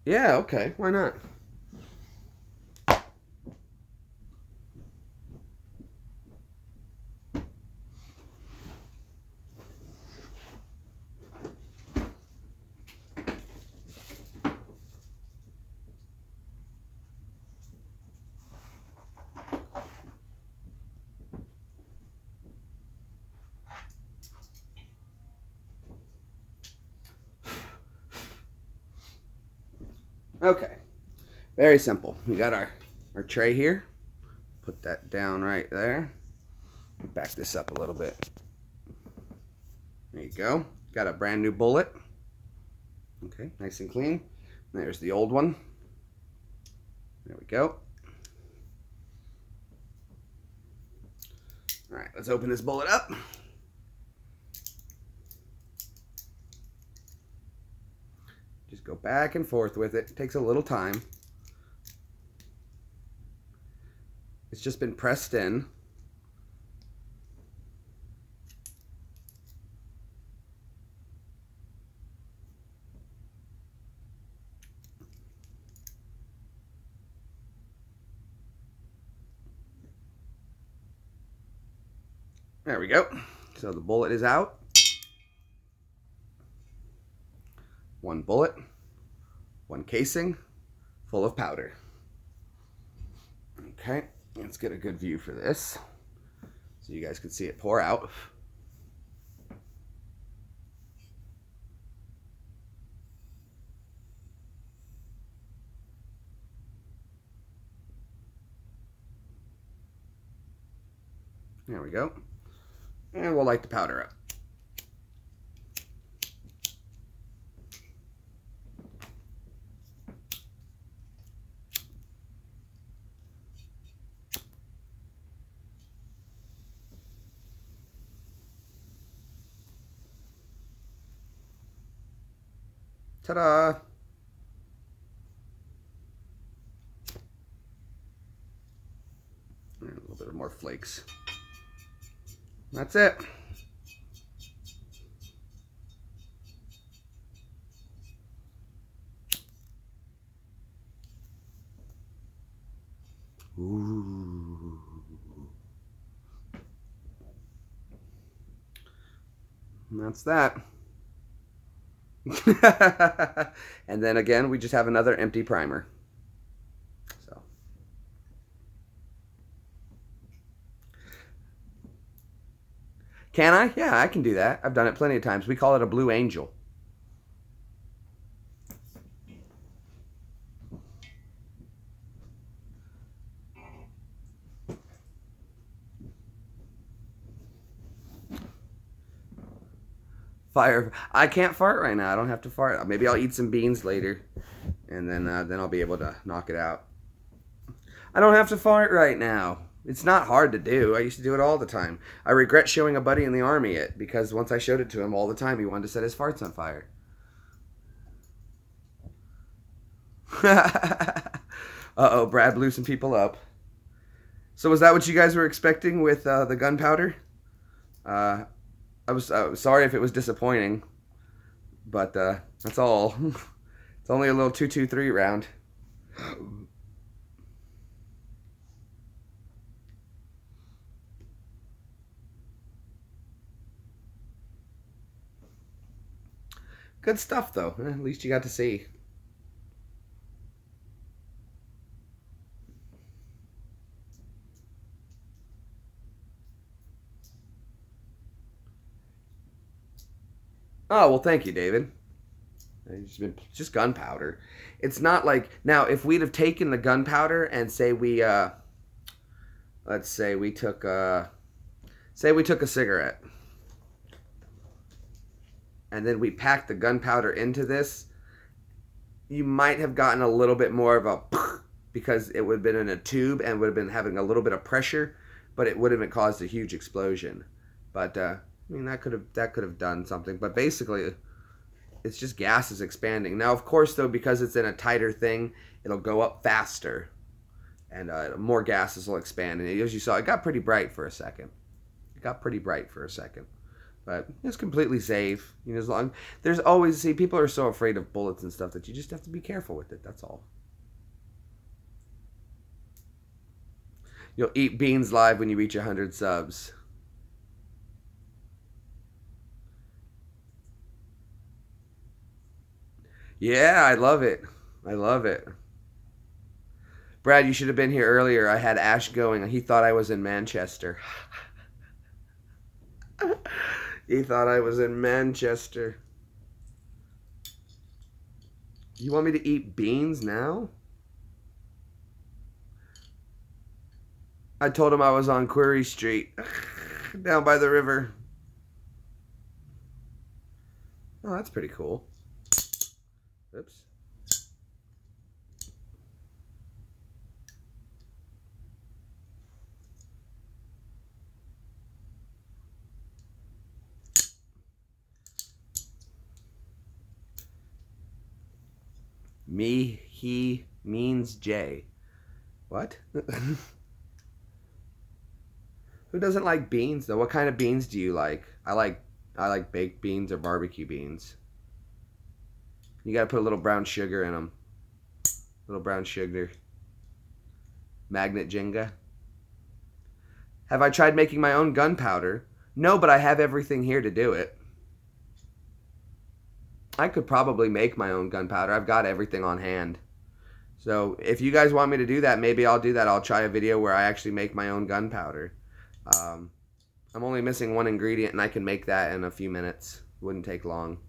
Yeah, okay. Why not? Okay, very simple. We got our tray here. Put that down right there. Back this up a little bit. There you go. Got a brand new bullet. Okay, nice and clean. There's the old one. There we go. All right, let's open this bullet up. Just go back and forth with it. It takes a little time. It's just been pressed in. There we go. So the bullet is out. One bullet, one casing, full of powder. Okay, let's get a good view for this so you guys can see it pour out. There we go. And we'll light the powder up. Ta-da! And a little bit more flakes. That's it. Ooh. And that's that. And then again, we just have another empty primer. So. Can I? Yeah, I can do that. I've done it plenty of times. We call it a blue angel. Fire. I can't fart right now. I don't have to fart. Maybe I'll eat some beans later, and then I'll be able to knock it out. I don't have to fart right now. It's not hard to do. I used to do it all the time. I regret showing a buddy in the army it, because once I showed it to him all the time, he wanted to set his farts on fire. Uh-oh, Brad blew some people up. So was that what you guys were expecting with the gunpowder? I was sorry if it was disappointing, but that's all. It's only a little 223 round. Good stuff, though. At least you got to see. Oh, well, thank you, David. It's just gunpowder. It's not like... Now, if we'd have taken the gunpowder and say we... let's say we took... say we took a cigarette. And then we packed the gunpowder into this. You might have gotten a little bit more of a... because it would have been in a tube and would have been having a little bit of pressure. But it wouldn't have caused a huge explosion. But... I mean, that could have done something, but basically, it's just gases expanding. Now, of course, though, because it's in a tighter thing, it'll go up faster, and more gases will expand. And as you saw, it got pretty bright for a second. But it's completely safe. You know, there's always people are so afraid of bullets and stuff that you just have to be careful with it. That's all. You'll eat beans live when you reach 100 subs. Yeah, I love it. I love it. Brad, you should have been here earlier. I had Ash going. He thought I was in Manchester. He thought I was in Manchester. You want me to eat beans now? I told him I was on Query Street, down by the river. Oh, that's pretty cool. Oops. Me, he means Jay. What? Who doesn't like beans though? What kind of beans do you like? I like baked beans or barbecue beans. You gotta put a little brown sugar in them. Little brown sugar. Magnet Jenga. Have I tried making my own gunpowder? No, but I have everything here to do it. I could probably make my own gunpowder. I've got everything on hand. So if you guys want me to do that, maybe I'll do that. I'll try a video where I actually make my own gunpowder. Um, I'm only missing one ingredient, and I can make that in a few minutes. Wouldn't take long.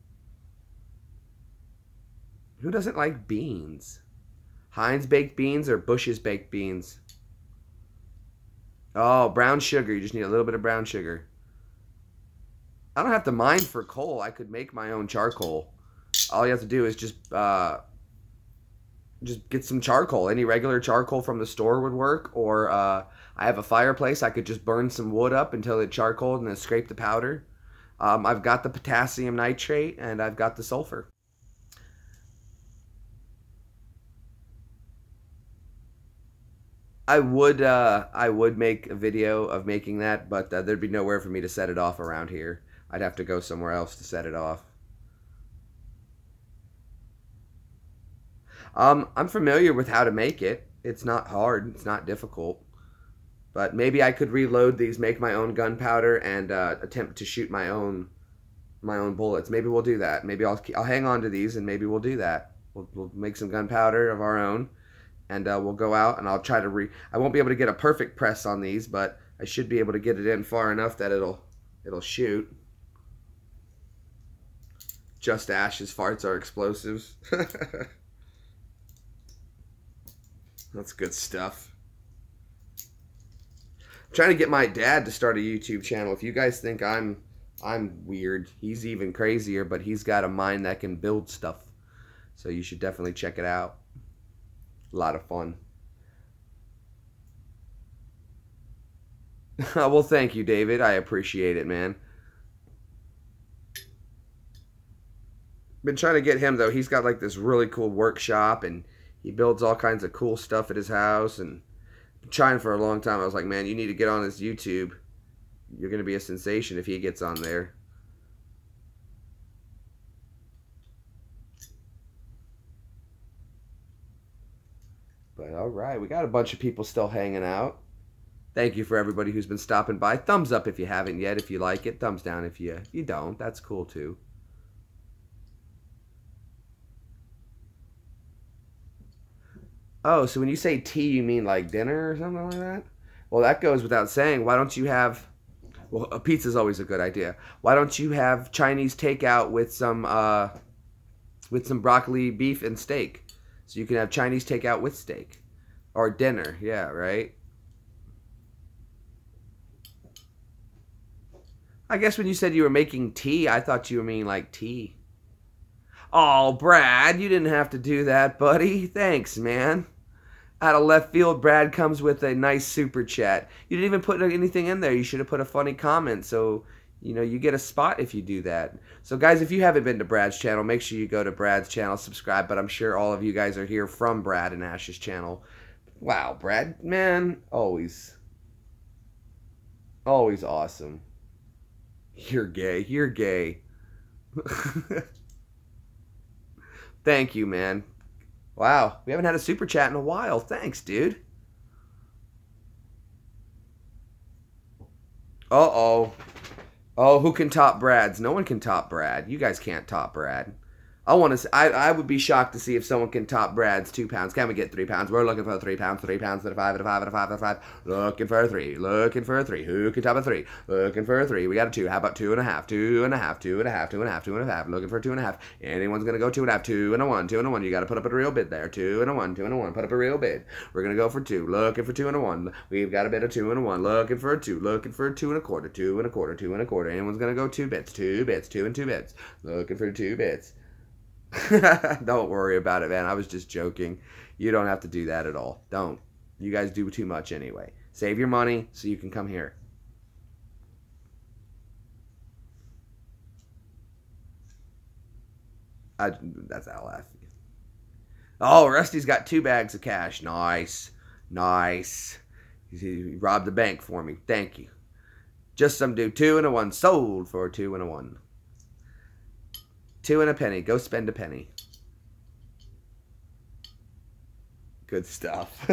Who doesn't like beans? Heinz baked beans or Bush's baked beans? Oh, brown sugar. You just need a little bit of brown sugar. I don't have to mine for coal. I could make my own charcoal. All you have to do is just get some charcoal. Any regular charcoal from the store would work. Or I have a fireplace. I could just burn some wood up until it charcoaled and then scrape the powder. I've got the potassium nitrate and I've got the sulfur. I would make a video of making that, but there'd be nowhere for me to set it off around here. I'd have to go somewhere else to set it off. I'm familiar with how to make it. It's not hard. It's not difficult. But maybe I could reload these, make my own gunpowder, and attempt to shoot my own bullets. Maybe we'll do that. Maybe I'll hang on to these, and maybe we'll do that. We'll make some gunpowder of our own, and we'll go out, and I'll try to I won't be able to get a perfect press on these, but I should be able to get it in far enough that it'll shoot. Just Ash's farts are explosives. That's good stuff. I'm trying to get my dad to start a YouTube channel. If you guys think I'm weird, he's even crazier, but he's got a mind that can build stuff. So you should definitely check it out. A lot of fun. Well, thank you, David. I appreciate it, man. Been trying to get him though. He's got like this really cool workshop and he builds all kinds of cool stuff at his house and been trying for a long time. I was like, man, you need to get on this YouTube. You're gonna be a sensation if he gets on there. But all right, we got a bunch of people still hanging out. Thank you for everybody who's been stopping by. Thumbs up if you haven't yet. If you like it, thumbs down if you don't. That's cool too. Oh, so when you say tea, you mean like dinner or something like that? Well, that goes without saying. Why don't you have? Well, a pizza's always a good idea. Why don't you have Chinese takeout with some broccoli, beef, and steak? So you can have Chinese takeout with steak or dinner. Yeah, right. I guess when you said you were making tea, I thought you were meaning like tea. Oh, Brad, you didn't have to do that, buddy. Thanks, man. Out of left field, Brad comes with a nice super chat. You didn't even put anything in there. You should have put a funny comment. So, you get a spot if you do that. So, guys, if you haven't been to Brad's channel, make sure you go to Brad's channel, subscribe. But I'm sure all of you guys are here from Brad and Ash's channel. Wow, Brad, man, always awesome. You're gay. You're gay. Thank you, man. Wow, we haven't had a super chat in a while. Thanks, dude. Uh-oh. Oh, who can top Brad's? No one can top Brad. You guys can't top Brad. I want to. I would be shocked to see if someone can top Brad's 2 pounds. Can we get 3 pounds? We're looking for 3 pounds. 3 pounds and a 5 and a 5 and a 5 and a 5. Looking for a 3. Looking for a 3. Who can top a 3? Looking for a 3. We got a 2. How about 2.5? 2.5. 2.5. 2.5. 2.5. Looking for 2.5. Anyone's gonna go 2.5. 2 and a 1. 2 and a 1. You got to put up a real bid there. 2 and a 1. 2 and a 1. Put up a real bid. We're gonna go for 2. Looking for 2 and a 1. We've got a bid of 2 and a 1. Looking for a 2. Looking for a 2 and a quarter. 2 and a quarter. 2 and a quarter. Anyone's gonna go 2 bits. 2 bits. 2 and 2 bits. Looking for 2 bits. Don't worry about it, man. I was just joking. You don't have to do that at all. Don't. You guys do too much anyway. Save your money so you can come here. That's how I laugh. Oh, Rusty's got 2 bags of cash. Nice. Nice. He robbed the bank for me. Thank you. Just some dude. 2 and a 1. Sold for 2 and a 1. 2 and a penny. Go spend a penny. Good stuff.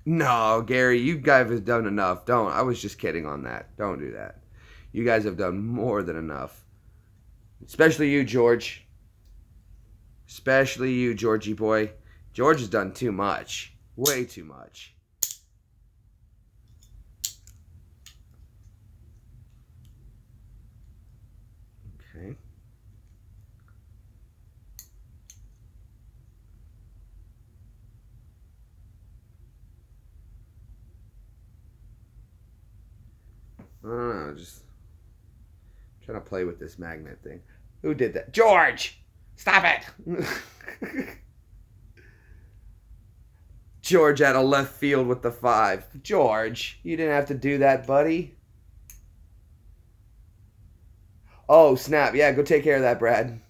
No, Gary, you guys have done enough. Don't. I was just kidding on that. Don't do that. You guys have done more than enough. Especially you, George. Especially you, Georgie boy. George has done too much. Way too much. Okay. I don't know, just trying to play with this magnet thing. Who did that? George! Stop it! George out of left field with the 5. George, you didn't have to do that, buddy. Oh, snap. Yeah, go take care of that, Brad.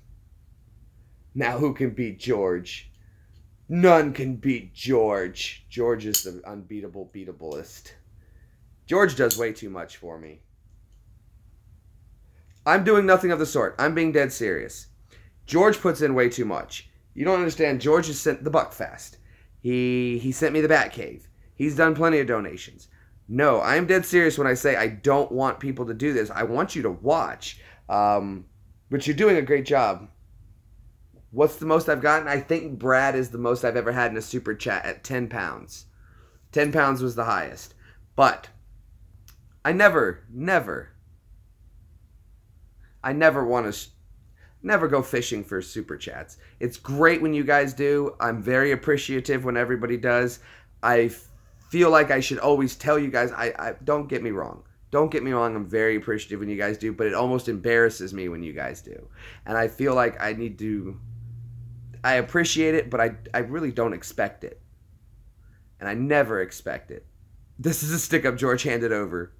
Now who can beat George? None can beat George. George is the unbeatable beatablest. George does way too much for me. I'm doing nothing of the sort. I'm being dead serious. George puts in way too much. You don't understand. George has sent the buck fast. He sent me the Bat Cave. He's done plenty of donations. No, I'm dead serious when I say I don't want people to do this. I want you to watch. But you're doing a great job. What's the most I've gotten? I think Brad is the most I've ever had in a super chat at 10 pounds. 10 pounds was the highest. But I never want to never go fishing for super chats. It's great when you guys do. I'm very appreciative when everybody does. I feel like I should always tell you guys, I don't get me wrong. Don't get me wrong, I'm very appreciative when you guys do, but it almost embarrasses me when you guys do. And I feel like I appreciate it, but I really don't expect it. And I never expect it. This is a stick-up George handed over.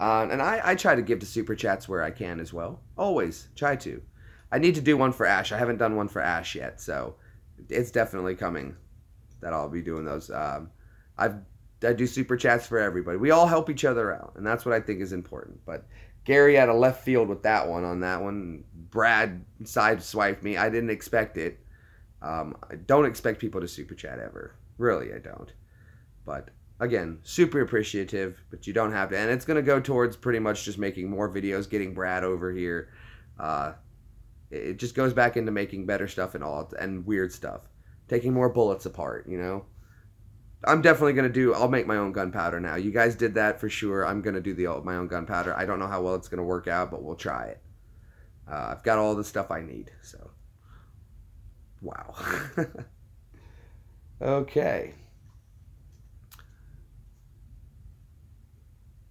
And I try to give to super chats where I can as well. Always try to. I need to do one for Ash. I haven't done one for Ash yet, so it's definitely coming that I'll be doing those. I do super chats for everybody. We all help each other out, and that's what I think is important. But Gary out of left field with that one on that one. Brad sideswiped me. I didn't expect it. I don't expect people to super chat ever. Really, I don't. But again, super appreciative, but you don't have to. And it's going to go towards pretty much just making more videos, getting Brad over here. It just goes back into making better stuff and weird stuff. Taking more bullets apart, you know? I'm definitely going to I'll make my own gunpowder now. You guys did that for sure. I'm going to do my own gunpowder. I don't know how well it's going to work out, but we'll try it. I've got all the stuff I need, so. Wow. Okay.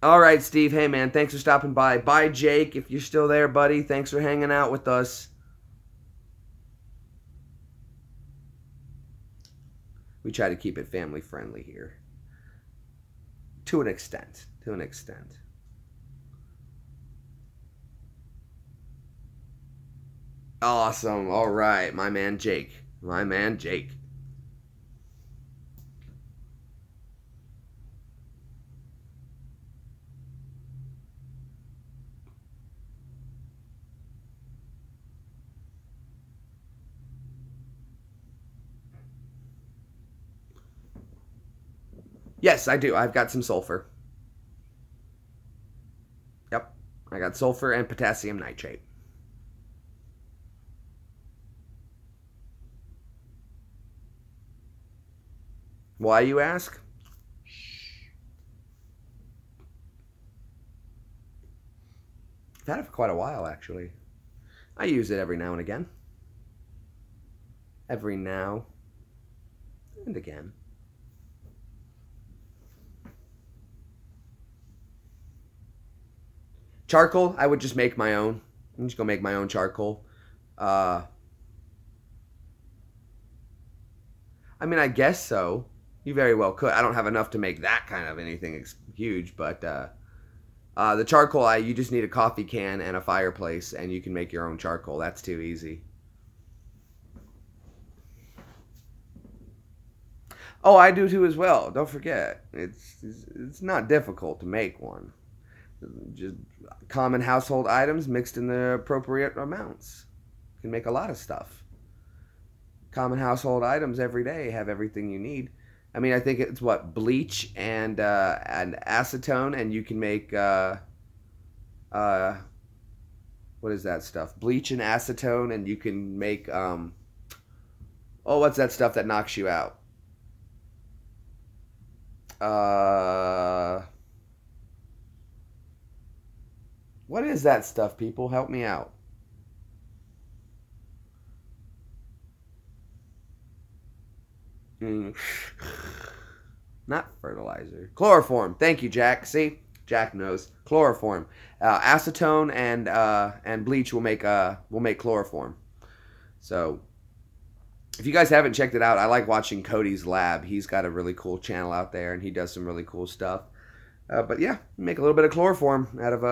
All right, Steve. Hey, man, thanks for stopping by. Bye, Jake, if you're still there, buddy. Thanks for hanging out with us. We try to keep it family friendly here. To an extent. To an extent. Awesome. All right, my man Jake. My man Jake. Yes, I do. I've got some sulfur. Yep. I got sulfur and potassium nitrate. Why, you ask? I've had it for quite a while, actually. I use it every now and again. Every now and again. Charcoal, I would just make my own. I'm just gonna make my own charcoal. Uh, I mean, I guess so. You very well could. I don't have enough to make that kind of anything huge, but the charcoal, you just need a coffee can and a fireplace, and you can make your own charcoal. That's too easy. Oh, I do too as well. Don't forget, it's not difficult to make one. Just common household items mixed in the appropriate amounts. You can make a lot of stuff. Common household items every day have everything you need. I mean, I think it's what bleach and acetone, and you can make uh, what is that stuff? Bleach and acetone, and you can make oh, what's that stuff that knocks you out? Uh, what is that stuff? People, help me out. Mm. Not fertilizer. Chloroform. Thank you, Jack. See, Jack knows chloroform. Acetone and bleach will make chloroform. So if you guys haven't checked it out, I like watching Cody's Lab. He's got a really cool channel out there, and he does some really cool stuff. But yeah, make a little bit of chloroform out of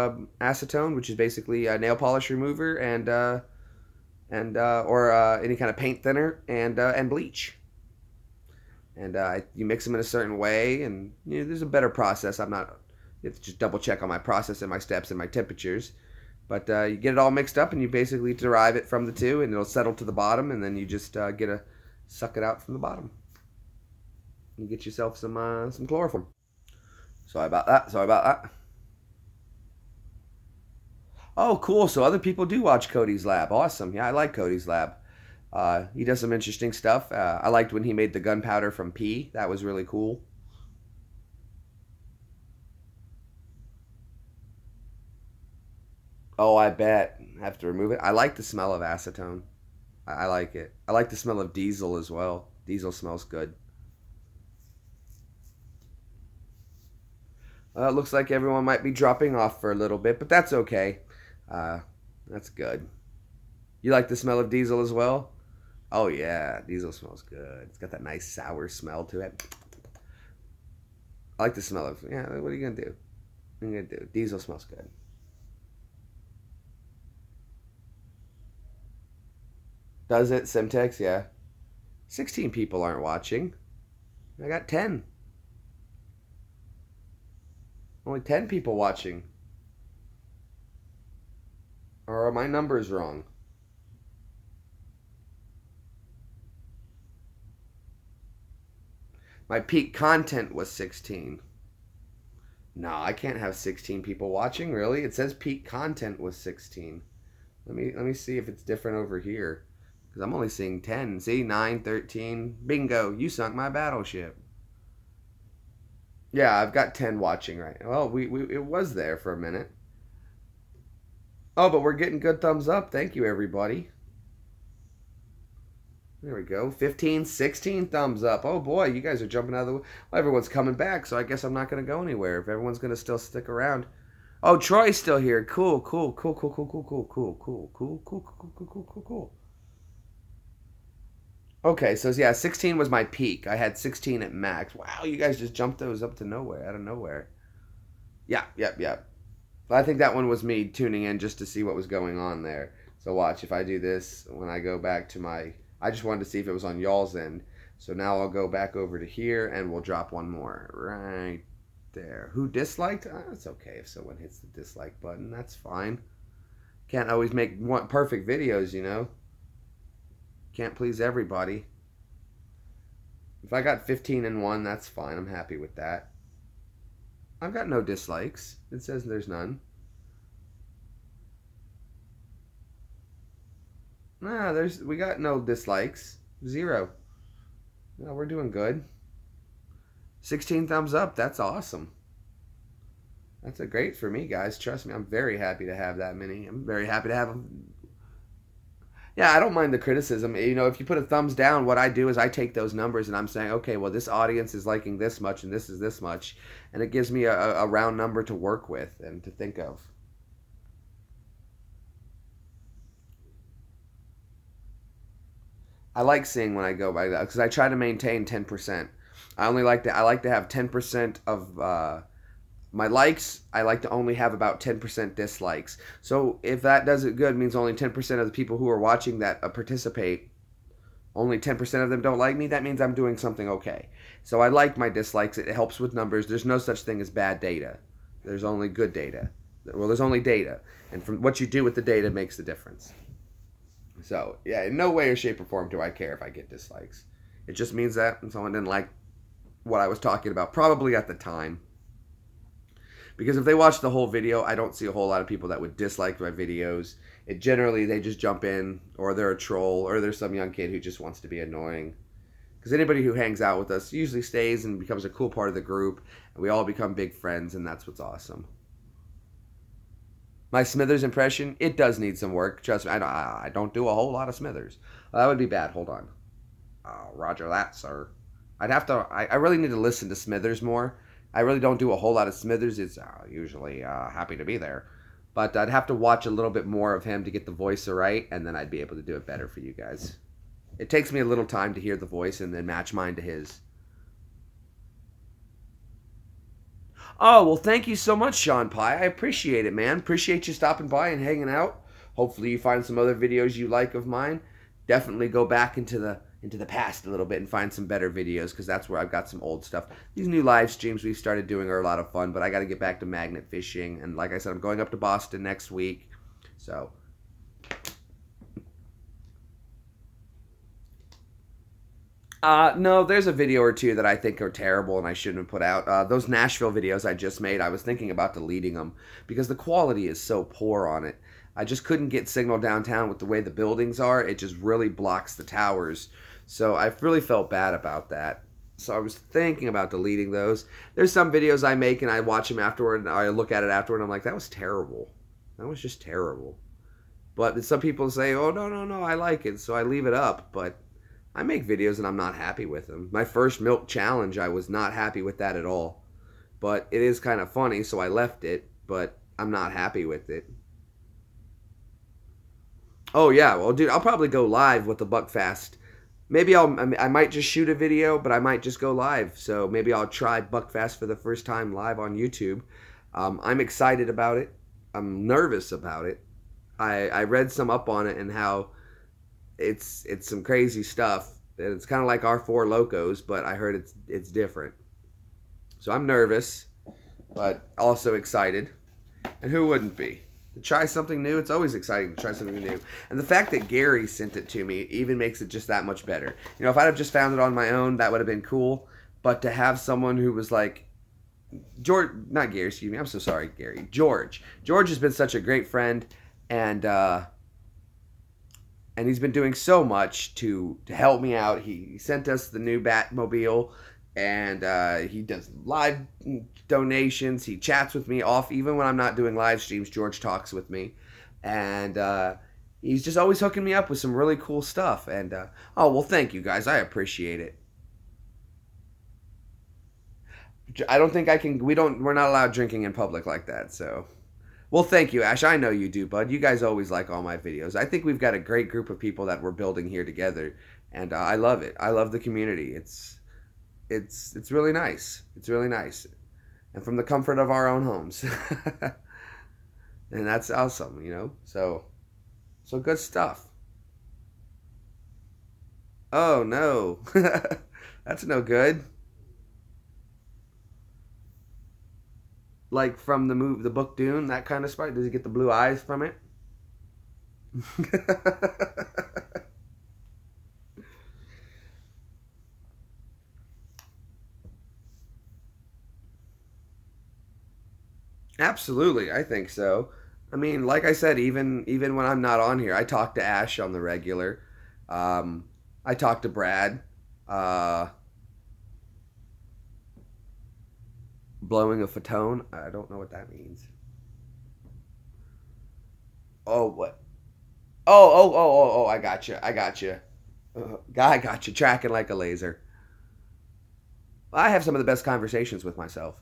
acetone, which is basically a nail polish remover or any kind of paint thinner and bleach. And you mix them in a certain way, and there's a better process. You have to just double check on my process and my steps and my temperatures. But you get it all mixed up, and you basically derive it from the two, and it'll settle to the bottom, and then you just suck it out from the bottom. You get yourself some chloroform. Sorry about that. Sorry about that. Oh, cool. So other people do watch Cody's Lab. Awesome. Yeah, I like Cody's Lab. He does some interesting stuff. I liked when he made the gunpowder from pea. That was really cool. Oh, I bet. I have to remove it. I like the smell of acetone. I like it. I like the smell of diesel as well. Diesel smells good. It looks like everyone might be dropping off for a little bit, but that's okay. Uh, that's good. You like the smell of diesel as well? Oh yeah, diesel smells good. It's got that nice sour smell to it. I like the smell of. Yeah, what are you gonna do? What are you gonna do? Diesel smells good. Does it? Simtex? Yeah. 16 people aren't watching. I got 10. Only 10 people watching. Or are my numbers wrong? My peak content was 16. No, I can't have 16 people watching, really. It says peak content was 16. Let me see if it's different over here. Because I'm only seeing 10. See, 9, 13. Bingo, you sunk my battleship. Yeah, I've got 10 watching right now. Well, it was there for a minute. Oh, but we're getting good thumbs up. Thank you, everybody. There we go. 15, 16 thumbs up. Oh boy, you guys are jumping out of the way. Well, everyone's coming back, so I guess I'm not going to go anywhere if everyone's going to still stick around. Oh, Troy's still here. Cool, cool, cool, cool, cool, cool, cool, cool, cool, cool, cool, cool, cool, cool, cool, cool. Okay, so yeah, 16 was my peak. I had 16 at max. Wow, you guys just jumped those up to nowhere, out of nowhere. Yeah, yep, yep. I think that one was me tuning in just to see what was going on there. So watch, if I do this, when I go back to my... I just wanted to see if it was on y'all's end. So now I'll go back over to here, and we'll drop one more right there. Who disliked? It's okay if someone hits the dislike button. That's fine. Can't always make perfect videos, you know. Can't please everybody. If I got 15 and 1, that's fine. I'm happy with that. I've got no dislikes. It says there's none. Nah, we got no dislikes. 0. No, we're doing good. 16 thumbs up. That's awesome. That's a great for me, guys. Trust me, I'm very happy to have that many. I'm very happy to have Yeah, I don't mind the criticism. You know, if you put a thumbs down, what I do is I take those numbers and I'm saying, okay, well, this audience is liking this much and this is this much. And it gives me a round number to work with and to think of. I like seeing when I go by that because I try to maintain 10%. I like to have 10% of my likes. I like to only have about 10% dislikes. So if that does it good, means only 10% of the people who are watching that participate, only 10% of them don't like me. That means I'm doing something okay. So I like my dislikes. It helps with numbers. There's no such thing as bad data. There's only good data. Well, there's only data, and from what you do with the data makes the difference. So yeah, in no way or shape or form do I care if I get dislikes. It just means that someone didn't like what I was talking about, probably at the time. Because if they watch the whole video, I don't see a whole lot of people that would dislike my videos. It generally they just jump in, or they're a troll, or there's some young kid who just wants to be annoying. Because anybody who hangs out with us usually stays and becomes a cool part of the group, and we all become big friends, and that's what's awesome. My Smithers impression, it does need some work. Trust me, I don't do a whole lot of Smithers. That would be bad. Hold on. Oh, Roger that, sir. I'd have to. I really need to listen to Smithers more. I really don't do a whole lot of Smithers. It's usually happy to be there, but I'd have to watch a little bit more of him to get the voice right, and then I'd be able to do it better for you guys. It takes me a little time to hear the voice and then match mine to his. Oh, well, thank you so much, Sean Pye. I appreciate it, man. Appreciate you stopping by and hanging out. Hopefully you find some other videos you like of mine. Definitely go back into the past a little bit and find some better videos because that's where I've got some old stuff. These new live streams we've started doing are a lot of fun, but I got to get back to magnet fishing. And like I said, I'm going up to Boston next week. So no, there's a video or two that I think are terrible and I shouldn't have put out. Those Nashville videos I just made, I was thinking about deleting them because the quality is so poor on it. I just couldn't get signal downtown with the way the buildings are. It just really blocks the towers. So I really felt bad about that. So I was thinking about deleting those. There's some videos I make and I watch them afterward and I look at it afterward and I'm like, that was terrible. That was just terrible. But some people say, oh, no, no, no, I like it. So I leave it up. But I make videos and I'm not happy with them. My first milk challenge, I was not happy with that at all. But it is kind of funny, so I left it. But I'm not happy with it. Oh yeah, well, dude, I'll probably go live with the Buckfast. Maybe I might just shoot a video, but I might just go live. So maybe I'll try Buckfast for the first time live on YouTube. I'm excited about it. I'm nervous about it. I read some up on it and how it's some crazy stuff. It's kind of like our Four Locos, but I heard it's different. So I'm nervous, but also excited. And who wouldn't be? To try something new, it's always exciting to try something new. And the fact that Gary sent it to me even makes it just that much better. You know, if I'd have just found it on my own, that would have been cool. But to have someone who was like, George, not Gary, excuse me, I'm so sorry, Gary. George. George has been such a great friend, and he's been doing so much to help me out. He sent us the new Batmobile, and he does live donations. He chats with me off, even when I'm not doing live streams. George talks with me, and he's just always hooking me up with some really cool stuff. And oh well, thank you guys. I appreciate it. I don't think I can. We're not allowed drinking in public like that. So, well, thank you, Ash. I know you do, bud. You guys always like all my videos. I think we've got a great group of people that we're building here together, and I love it. I love the community. It's really nice. It's really nice, and from the comfort of our own homes, and that's awesome. You know, so good stuff. Oh no, that's no good. Like from the book Dune, that kind of sprite. Does he get the blue eyes from it? Absolutely, I think so. I mean, like I said, even when I'm not on here, I talk to Ash on the regular. I talk to Brad. Uh, Blowing a fatone. I don't know what that means. Oh, what? Oh, I got you. I got you. I got you. Tracking like a laser. I have some of the best conversations with myself.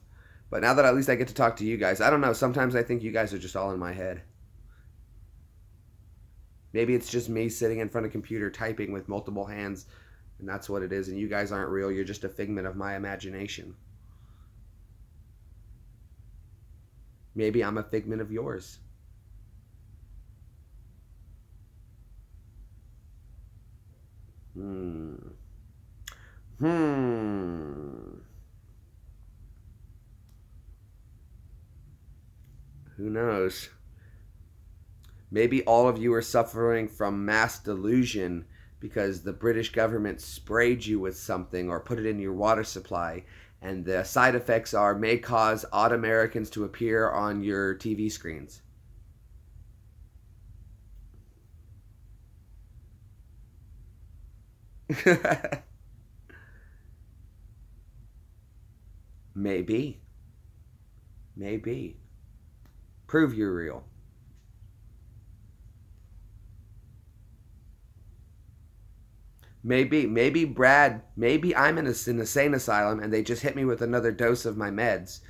But now that at least I get to talk to you guys, I don't know. Sometimes I think you guys are just all in my head. Maybe it's just me sitting in front of a computer typing with multiple hands, and that's what it is. And you guys aren't real. You're just a figment of my imagination. Maybe I'm a figment of yours. Hmm. Hmm. Who knows? Maybe all of you are suffering from mass delusion because the British government sprayed you with something or put it in your water supply, and the side effects are may cause odd Americans to appear on your TV screens. Maybe. Maybe. Prove you're real. Maybe Brad, maybe I'm in an insane asylum and they just hit me with another dose of my meds.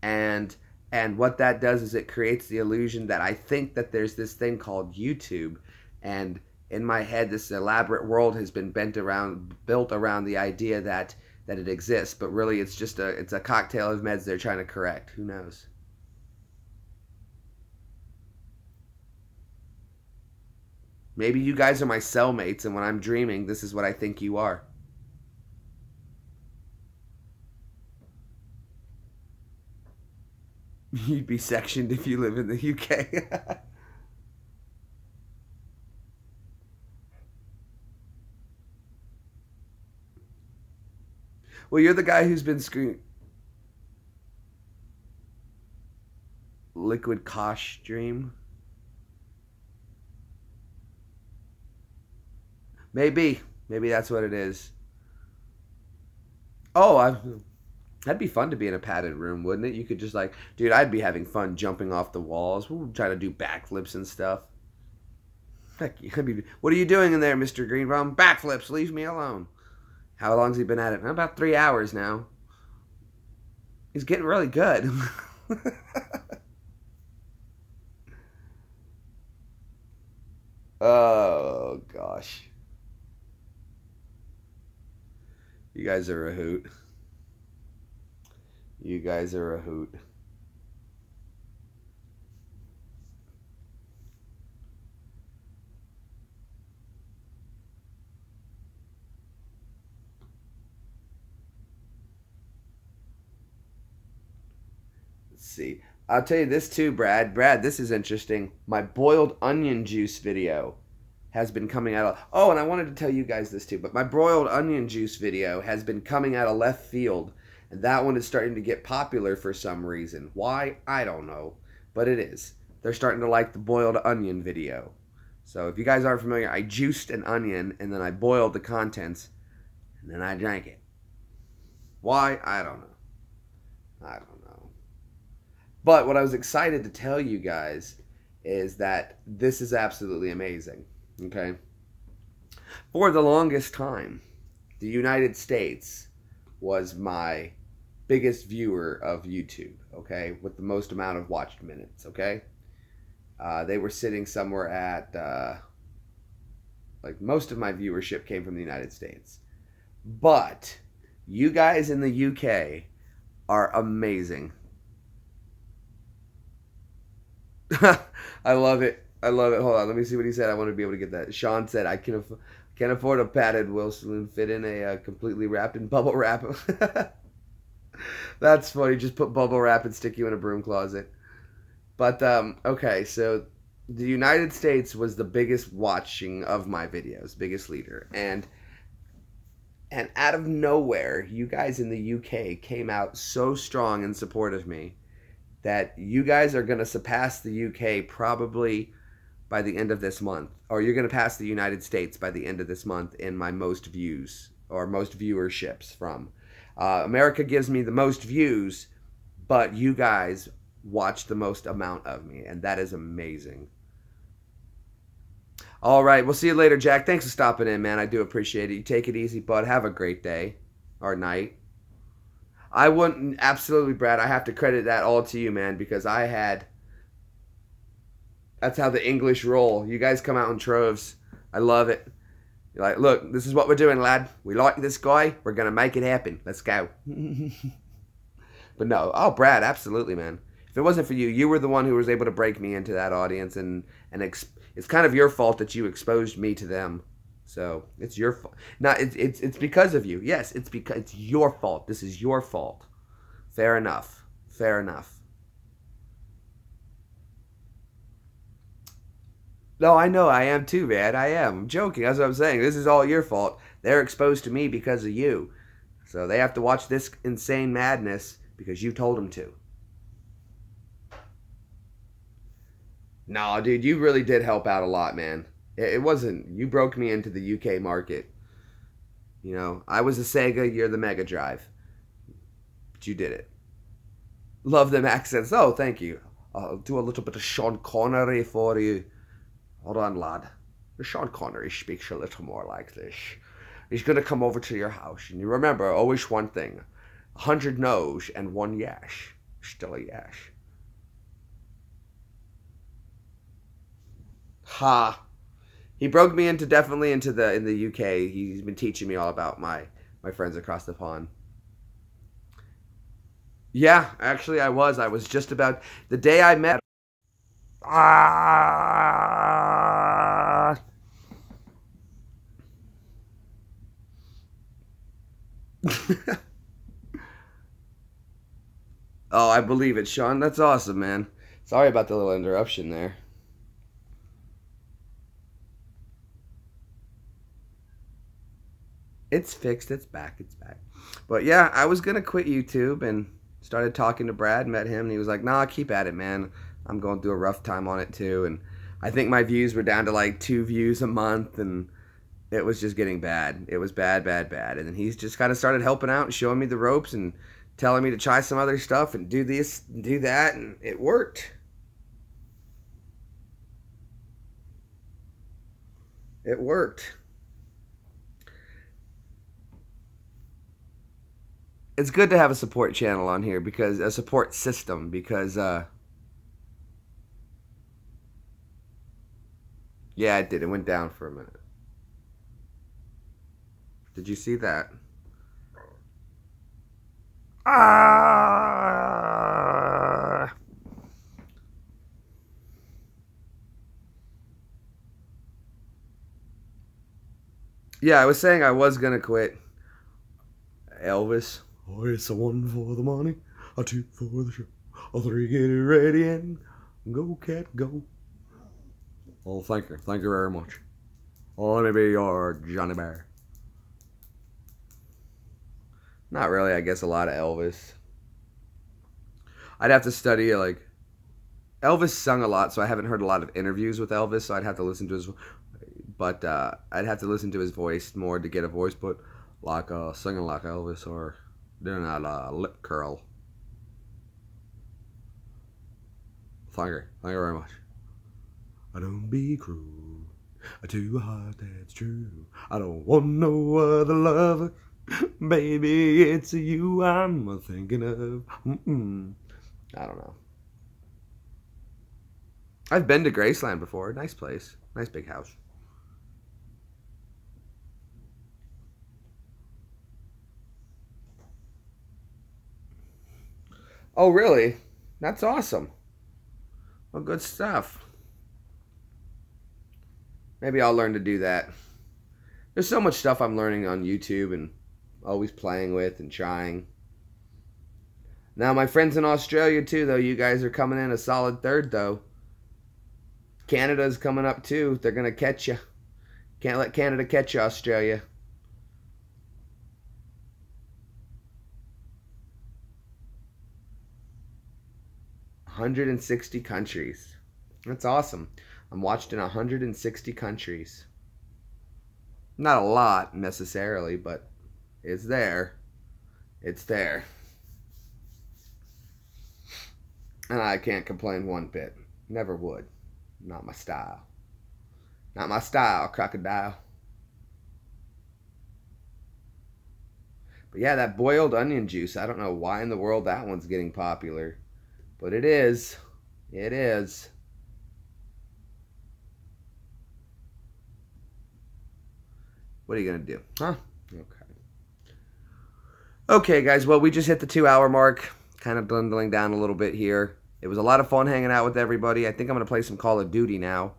And and what that does is it creates the illusion that I think that there's this thing called YouTube, and in my head this elaborate world has been built around the idea that it exists, but really it's a cocktail of meds they're trying to correct. Who knows? Maybe you guys are my cellmates, and when I'm dreaming, this is what I think you are. You'd be sectioned if you live in the UK. Well, you're the guy who's been screaming liquid Kosh dream. Maybe that's what it is. Oh, that'd be fun to be in a padded room, wouldn't it? You could just like, dude, I'd be having fun jumping off the walls. We'll try to do backflips and stuff. Heck, what are you doing in there, Mr. Greenbaum? Backflips, leave me alone. How long's he been at it? About 3 hours now. He's getting really good. Oh, gosh. You guys are a hoot. You guys are a hoot. Let's see. I'll tell you this too, Brad. Brad, this is interesting. My boiled onion juice video has been coming out of. Oh, and I wanted to tell you guys this too, but my broiled onion juice video has been coming out of left field, and that one is starting to get popular for some reason. Why? I don't know, but it is. They're starting to like the boiled onion video. So if you guys aren't familiar, I juiced an onion and then I boiled the contents and then I drank it. Why? I don't know. I don't know. But what I was excited to tell you guys is that this is absolutely amazing. Okay? For the longest time, the United States was my biggest viewer of YouTube, okay? With the most amount of watched minutes, okay? They were sitting somewhere at, like, most of my viewership came from the United States. But you guys in the UK are amazing. I love it. I love it. Hold on, let me see what he said. I want to be able to get that. Sean said, "I can't afford a padded will soon fit in a completely wrapped in bubble wrap." That's funny. Just put bubble wrap and stick you in a broom closet. But okay, so the United States was the biggest watching of my videos, biggest leader, and out of nowhere, you guys in the UK came out so strong in support of me that you guys are going to surpass the UK probably by the end of this month, or you're going to pass the United States by the end of this month in my most views or most viewerships from. America gives me the most views, but you guys watch the most amount of me, and that is amazing. All right, we'll see you later, Jack. Thanks for stopping in, man. I do appreciate it. You take it easy, bud. Have a great day or night. I wouldn't, absolutely, Brad. I have to credit that all to you, man, because I had. That's how the English roll. You guys come out in troves. I love it. You're like, look, this is what we're doing, lad. We like this guy. We're gonna make it happen. Let's go. But no, oh, Brad, absolutely, man. If it wasn't for you, you were the one who was able to break me into that audience, and it's kind of your fault that you exposed me to them. So it's your fault. Not it's because of you. Yes, it's because it's your fault. This is your fault. Fair enough. Fair enough. No, I know I am too, man. I am. I'm joking. That's what I'm saying. This is all your fault. They're exposed to me because of you. So they have to watch this insane madness because you told them to. No, dude, you really did help out a lot, man. It wasn't. You broke me into the UK market. You know, I was the Sega, you're the Mega Drive. But you did it. Love them accents. Oh, thank you. I'll do a little bit of Sean Connery for you. Hold on, lad. Sean Connery speaks a little more like this. He's going to come over to your house. And you remember, always one thing. 100 no's and one yes. Still a yes. Ha. He broke me into definitely into in the UK. He's been teaching me all about my friends across the pond. Yeah, actually I was. I was just about the day I met. Ah. Oh, I believe it, Sean. That's awesome, man. Sorry about the little interruption there. It's fixed. It's back. It's back. But yeah, I was gonna quit YouTube and started talking to Brad. Met him, and he was like, "Nah, keep at it, man. I'm going through a rough time on it too." And I think my views were down to like 2 views a month, and it was just getting bad. It was bad, bad, bad. And then he's just kind of started helping out and showing me the ropes and telling me to try some other stuff and do this and do that, and it worked. It worked. It's good to have a support channel on here because a support system because yeah, it did. It went down for a minute. Did you see that? Ah! Yeah, I was saying I was gonna quit. Elvis. Oh, it's a one for the money, a two for the show, a three get it ready and go cat go. Oh, thank you. Thank you very much. Oh, let me be your Johnny Bear. Not really, I guess a lot of Elvis. I'd have to study, like, Elvis sung a lot, so I haven't heard a lot of interviews with Elvis, so I'd have to listen to his, but I'd have to listen to his voice more to get a voice, but like singing like Elvis or doing that lip curl. Thank you very much. I don't be cruel to a heart that's true. I don't want no other lover. Baby, it's you I'm thinking of. I don't know. I've been to Graceland before. Nice place. Nice big house. Oh, really? That's awesome. Well, good stuff. Maybe I'll learn to do that. There's so much stuff I'm learning on YouTube and always playing with and trying. Now, my friends in Australia, too, though, you guys are coming in a solid third, though. Canada's coming up, too. They're going to catch you. Can't let Canada catch you, Australia. "160 countries." That's awesome. I'm watched in 160 countries. Not a lot, necessarily, but it's there. It's there. And I can't complain one bit. Never would. Not my style. Not my style, crocodile. But yeah, that boiled onion juice. I don't know why in the world that one's getting popular. But it is. It is. What are you going to do? Huh? Okay. Okay, guys. Well, we just hit the 2-hour mark. Kind of dwindling down a little bit here. It was a lot of fun hanging out with everybody. I think I'm going to play some Call of Duty now.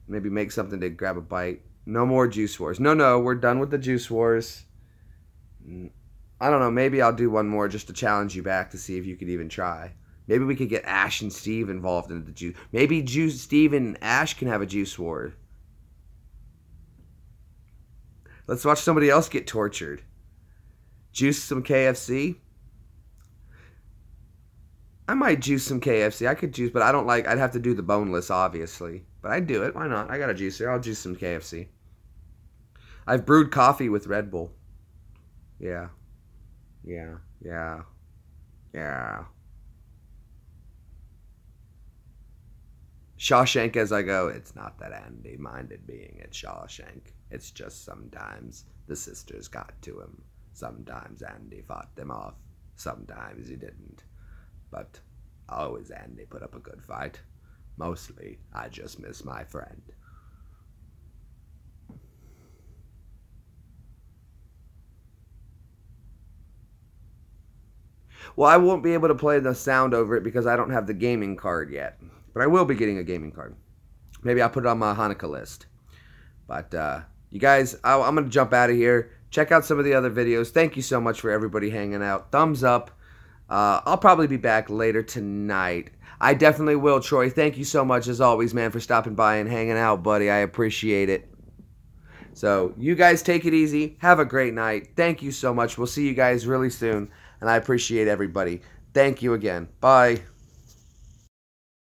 Maybe make something to grab a bite. No more Juice Wars. No, we're done with the Juice Wars. I don't know. Maybe I'll do one more just to challenge you back to see if you could even try. Maybe we could get Ash and Steve involved in the juice. Maybe Steve and Ash can have a Juice War. Let's watch somebody else get tortured. Juice some KFC. I might juice some KFC. I could juice, but I don't like. I'd have to do the boneless, obviously. But I'd do it. Why not? I got a juicer. I'll juice some KFC. I've brewed coffee with Red Bull. Yeah. Shawshank as I go. It's not that Andy-minded being at Shawshank. It's just sometimes the sisters got to him. Sometimes Andy fought them off. Sometimes he didn't. But always Andy put up a good fight. Mostly, I just miss my friend. Well, I won't be able to play the sound over it because I don't have the gaming card yet. But I will be getting a gaming card. Maybe I'll put it on my Hanukkah list. But, you guys, I'm going to jump out of here. Check out some of the other videos. Thank you so much for everybody hanging out. Thumbs up. I'll probably be back later tonight. I definitely will, Troy. Thank you so much, as always, man, for stopping by and hanging out, buddy. I appreciate it. So, you guys take it easy. Have a great night. Thank you so much. We'll see you guys really soon. And I appreciate everybody. Thank you again. Bye.